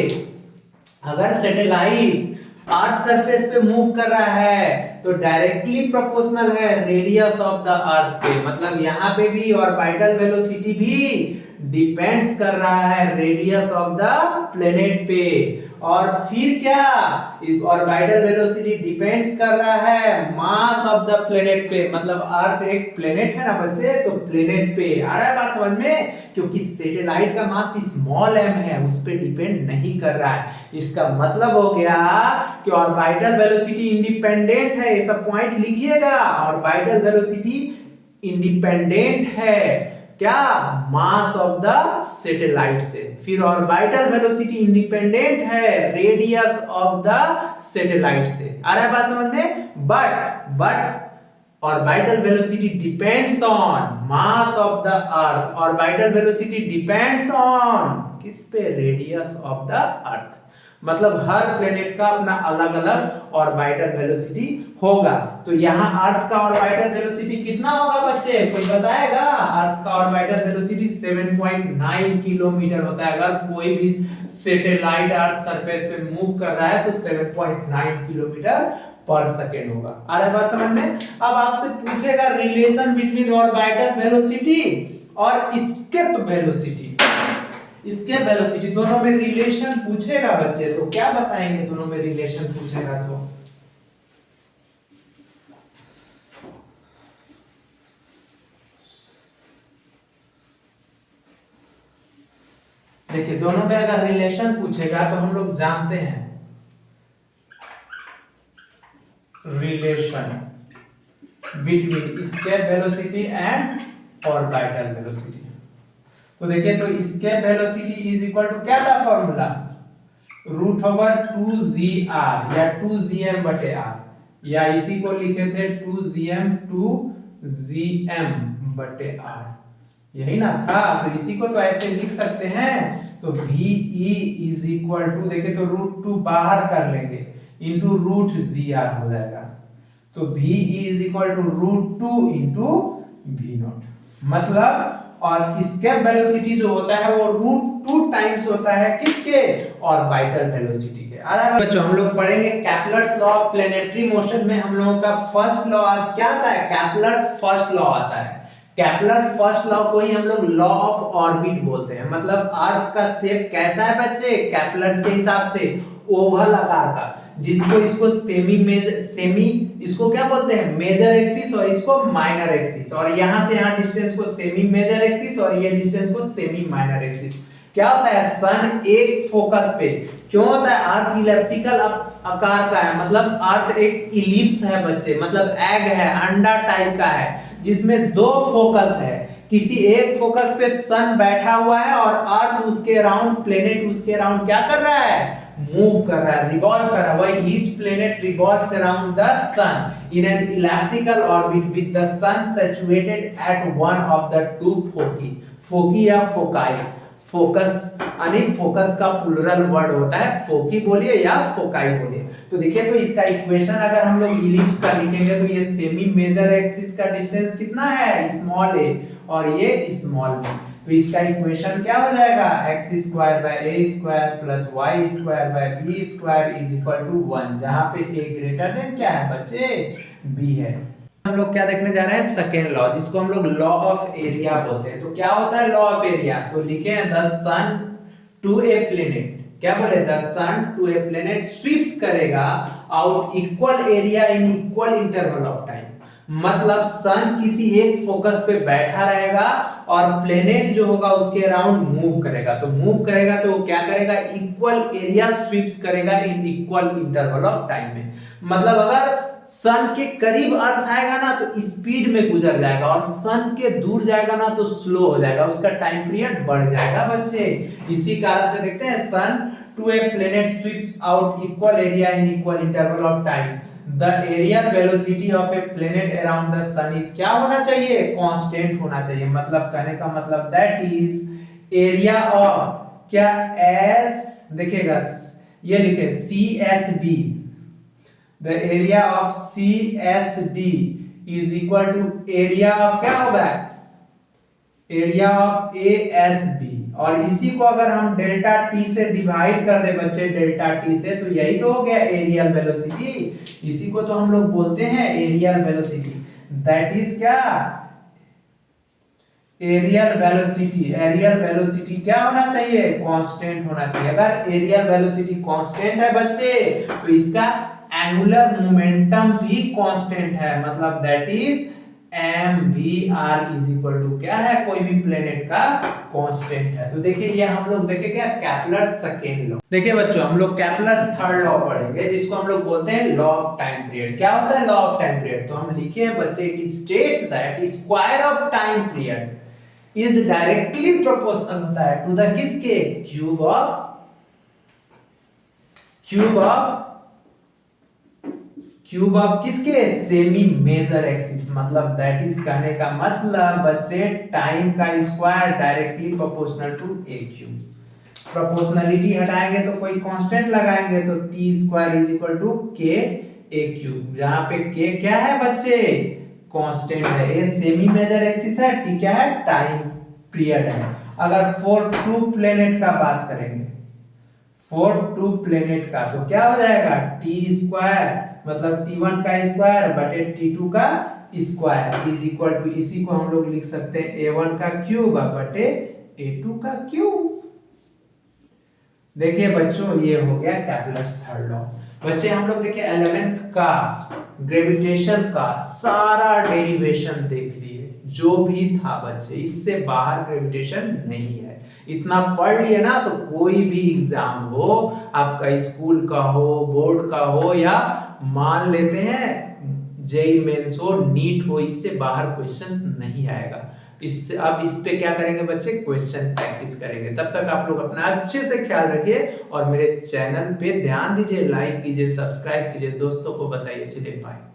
अगर सैटेलाइट अर्थ सरफेस पे मूव कर रहा है तो डायरेक्टली प्रोपोर्शनल है रेडियस ऑफ द अर्थ पे, मतलब यहाँ पे भी ऑर्बिटल वेलोसिटी भी डिपेंड्स कर रहा है रेडियस ऑफ द प्लेनेट पे। और फिर क्या? ऑर्बिटल वेलोसिटी डिपेंड्स कर रहा है मास ऑफ द प्लेनेट पे, मतलब अर्थ एक प्लेनेट है ना बच्चे, तो प्लेनेट पे। आ रहा है बात समझ में? क्योंकि सैटेलाइट का मास स्मॉल m है, उस पे डिपेंड नहीं कर रहा है। इसका मतलब हो गया कि ऑर्बिटल वेलोसिटी इंडिपेंडेंट है, ये सब पॉइंट लिखिएगा। ऑर्बिटल वेलोसिटी इंडिपेंडेंट है क्या? मास ऑफ द सैटेलाइट से। फिर ऑर्बिटल वेलोसिटी इंडिपेंडेंट है रेडियस ऑफ द सैटेलाइट से। आ रहा है बात समझ में? But orbital velocity depends on mass of the earth, orbital velocity depends on किस पे? रेडियस ऑफ द अर्थ, मतलब हर प्लेनेट का अपना अलग अलग ऑर्बिटल वेलोसिटी होगा। तो यहाँ अर्थ का ऑर्बिटल वेलोसिटी कितना होगा बच्चे? कोई बताएगा? अर्थ का ऑर्बिटल वेलोसिटी 7.9 किलोमीटर होता है। अगर कोई भी सैटेलाइट अर्थ सरफेस पे मूव कर रहा है तो 7.9 किलोमीटर पर सेकेंड होगा। आ रहा है बात समझ में? अब आपसे पूछेगा रिलेशन बिटवीन ऑर्बिटल वेलोसिटी और एस्केप वेलोसिटी, एस्केप वेलोसिटी दोनों में रिलेशन पूछेगा बच्चे, तो क्या बताएंगे? दोनों में रिलेशन पूछेगा तो देखिए दोनों में अगर रिलेशन पूछेगा तो हम लोग जानते हैं relation between escape velocity and orbital velocity. तो देखिए तो escape velocity is equal to क्या था फॉर्मूला, रूट ओवर 2gr या 2gm बटे r, या इसी को लिखे थे 2gm 2gm बटे r, यही ना था। तो इसी को तो ऐसे लिख सकते हैं। तो ve इज इक्वल टू देखिए तो रूट 2 बाहर कर लेंगे इंटू रूट gr हो जाएगा। तो ve is equal to root 2 into v not, मतलब और एस्केप वेलोसिटी जो होता है वो रूट 2 टाइम्स होता है किसके, ऑर्बिटल वेलोसिटी के। अरे बच्चों हम लोग पढ़ेंगे Kepler's law of planetary motion में हम लोगों का फर्स्ट लॉ क्या आता है, कैपलर्स फर्स्ट लॉ आता है। कैपलर फर्स्ट लॉ को ही हम लोग लॉ ऑफ ऑर्बिट बोलते हैं, मतलब अर्थ का शेप कैसा है बच्चे, कैपलर के हिसाब से ओवल आकार का, जिसको इसको सेमी इसको क्या बोलते हैं, मेजर एक्सिस और इसको माइनर एक्सिस, और यहां से यहां डिस्टेंस को सेमी मेजर एक्सिस और ये डिस्टेंस को सेमी माइनर एक्सिस। क्या होता है, सन एक फोकस पे क्यों होता है, अर्थ इलिप्टिकल आकार का है, मतलब अर्थ एक इलिप्स है बच्चे, मतलब एग है, अंडा टाइप का है, जिसमें दो फोकस है। किसी एक फोकस पे सन बैठा हुआ है और अर्थ उसके अराउंड, प्लेनेट उसके अराउंड क्या कर रहा है, मूव कर रहा है, रिवॉल्व कर रहा है। वही each planet revolves around the sun in an elliptical orbit with the sun situated at one of the two foci, foci या फोकाई, फोकस यानी फोकस का प्लूरल वर्ड होता है, फोकी बोलिए या फोकाई बोलिए। तो देखिए तो इसका इक्वेशन अगर हम लोग इलिप्स का लिखेंगे तो ये सेमी मेजर एक्सिस का डिस्टेंस कितना है, स्मॉल a, और ये स्मॉल b। तो इसका इक्वेशन क्या हो जाएगा, x square by a square plus y square by b square is equal to 1, जहां पे a ग्रेटर देन क्या है बच्चे, b है। हम लोग क्या देखने जा रहे हैं, सेकेंड लॉ, जिसको हम लोग लॉ ऑफ एरिया बोलते हैं। तो क्या होता है लॉ ऑफ एरिया, तो लिखे हैं the sun to a planet, क्या बोले, the sun to a planet sweeps करेगा out equal area in equal interval of time, मतलब सन किसी एक फोकस पे बैठा रहेगा और प्लेनेट जो होगा उसके अराउंड मूव करेगा। तो मूव करेगा तो वो क्या करेगा, इक्वल एरिया स्वीप्स करेगा इन इक्वल इंटरवल ऑफ टाइम में, मतलब अगर सन के करीब अर्थ आएगा ना तो स्पीड में गुजर जाएगा, और सन के दूर जाएगा ना तो स्लो हो जाएगा, उसका टाइम पीरियड बढ़ जाएगा बच्चे। इसी कारण से देखते हैं sun to a planet sweeps out equal area in equal interval of time, the areal velocity of a planet around the sun is क्या होना चाहिए, कांस्टेंट होना चाहिए। मतलब कहने का मतलब दैट इज एरिया ऑफ क्या एस, देखिएगा ये लिखे CSD, the area of CSD is equal to area of क्या होगा, एरिया ऑफ ASB, और इसी को अगर हम डेल्टा टी से डिवाइड कर दे बच्चे, डेल्टा टी से, तो यही तो हो गया एरियल वेलोसिटी। इसी को तो हम लोग बोलते हैं एरियल वेलोसिटी, दैट इज क्या, एरियल वेलोसिटी। एरियल वेलोसिटी क्या होना चाहिए, कांस्टेंट होना चाहिए। अगर एरियल वेलोसिटी कांस्टेंट है बच्चे तो इसका एंगुलर मोमेंटम भी कांस्टेंट है, मतलब that is mvr is equal to क्या है, कोई भी प्लेनेट का कांस्टेंट है। तो देखिए ये हम लोग देखे क्या, कैपलर्स सेकेंड लॉ। देखिए बच्चों हम लोग कैपलर्स थर्ड लॉ पढ़ेंगे, जिसको हम लोग बोलते हैं लॉ ऑफ टाइम पीरियड। क्या होता है लॉ ऑफ टाइम पीरियड, तो हम लिखे हैं बच्चे, it states that square of time period is directly proportional होता है टू द किसके, क्यूब ऑफ किसके, सेमी मेजर एक्सिस, मतलब दैट इज कहने का मतलब बच्चे टाइम का square directly proportional to a cube. Proportionality हटाएंगे तो कोई कांस्टेंट लगाएंगे तो t square is equal to k a cube, जहां पे k क्या है बच्चे, कांस्टेंट है, ये सेमी मेजर एक्सिस है, t क्या है, टाइम पीरियड है। अगर फॉर टू प्लेनेट का बात करेंगे, फॉर टू प्लेनेट का, तो क्या हो जाएगा, t स्क्वायर मतलब t1 का स्क्वायर बटे t2 का स्क्वायर इज इक्वल टू, इसी को हम लोग लिख सकते हैं a1 का क्यूब बटे a2 का क्यूब। देखिए बच्चों ये हो गया कैपलर्स थर्ड लॉ। बच्चे हम लोग देखिए 11th का ग्रेविटेशन का सारा डेरिवेशन देख लिए, जो भी था बच्चे, इससे बाहर ग्रेविटेशन नहीं है। इतना पढ़ लिए ना तो कोई भी एग्जाम हो, आपका स्कूल का हो, बोर्ड का हो, या मान लेते हैं जेई मेंस हो, नीट हो, इससे बाहर क्वेश्चंस नहीं आएगा। इससे अब इस पे क्या करेंगे बच्चे, क्वेश्चन प्रैक्टिस करेंगे। तब तक आप लोग अपना अच्छे से ख्याल रखिए और मेरे चैनल पे ध्यान दीजिए, लाइक कीजिए, सब्सक्राइब कीजिए, दोस्तों को बताइए। चलिए बाय।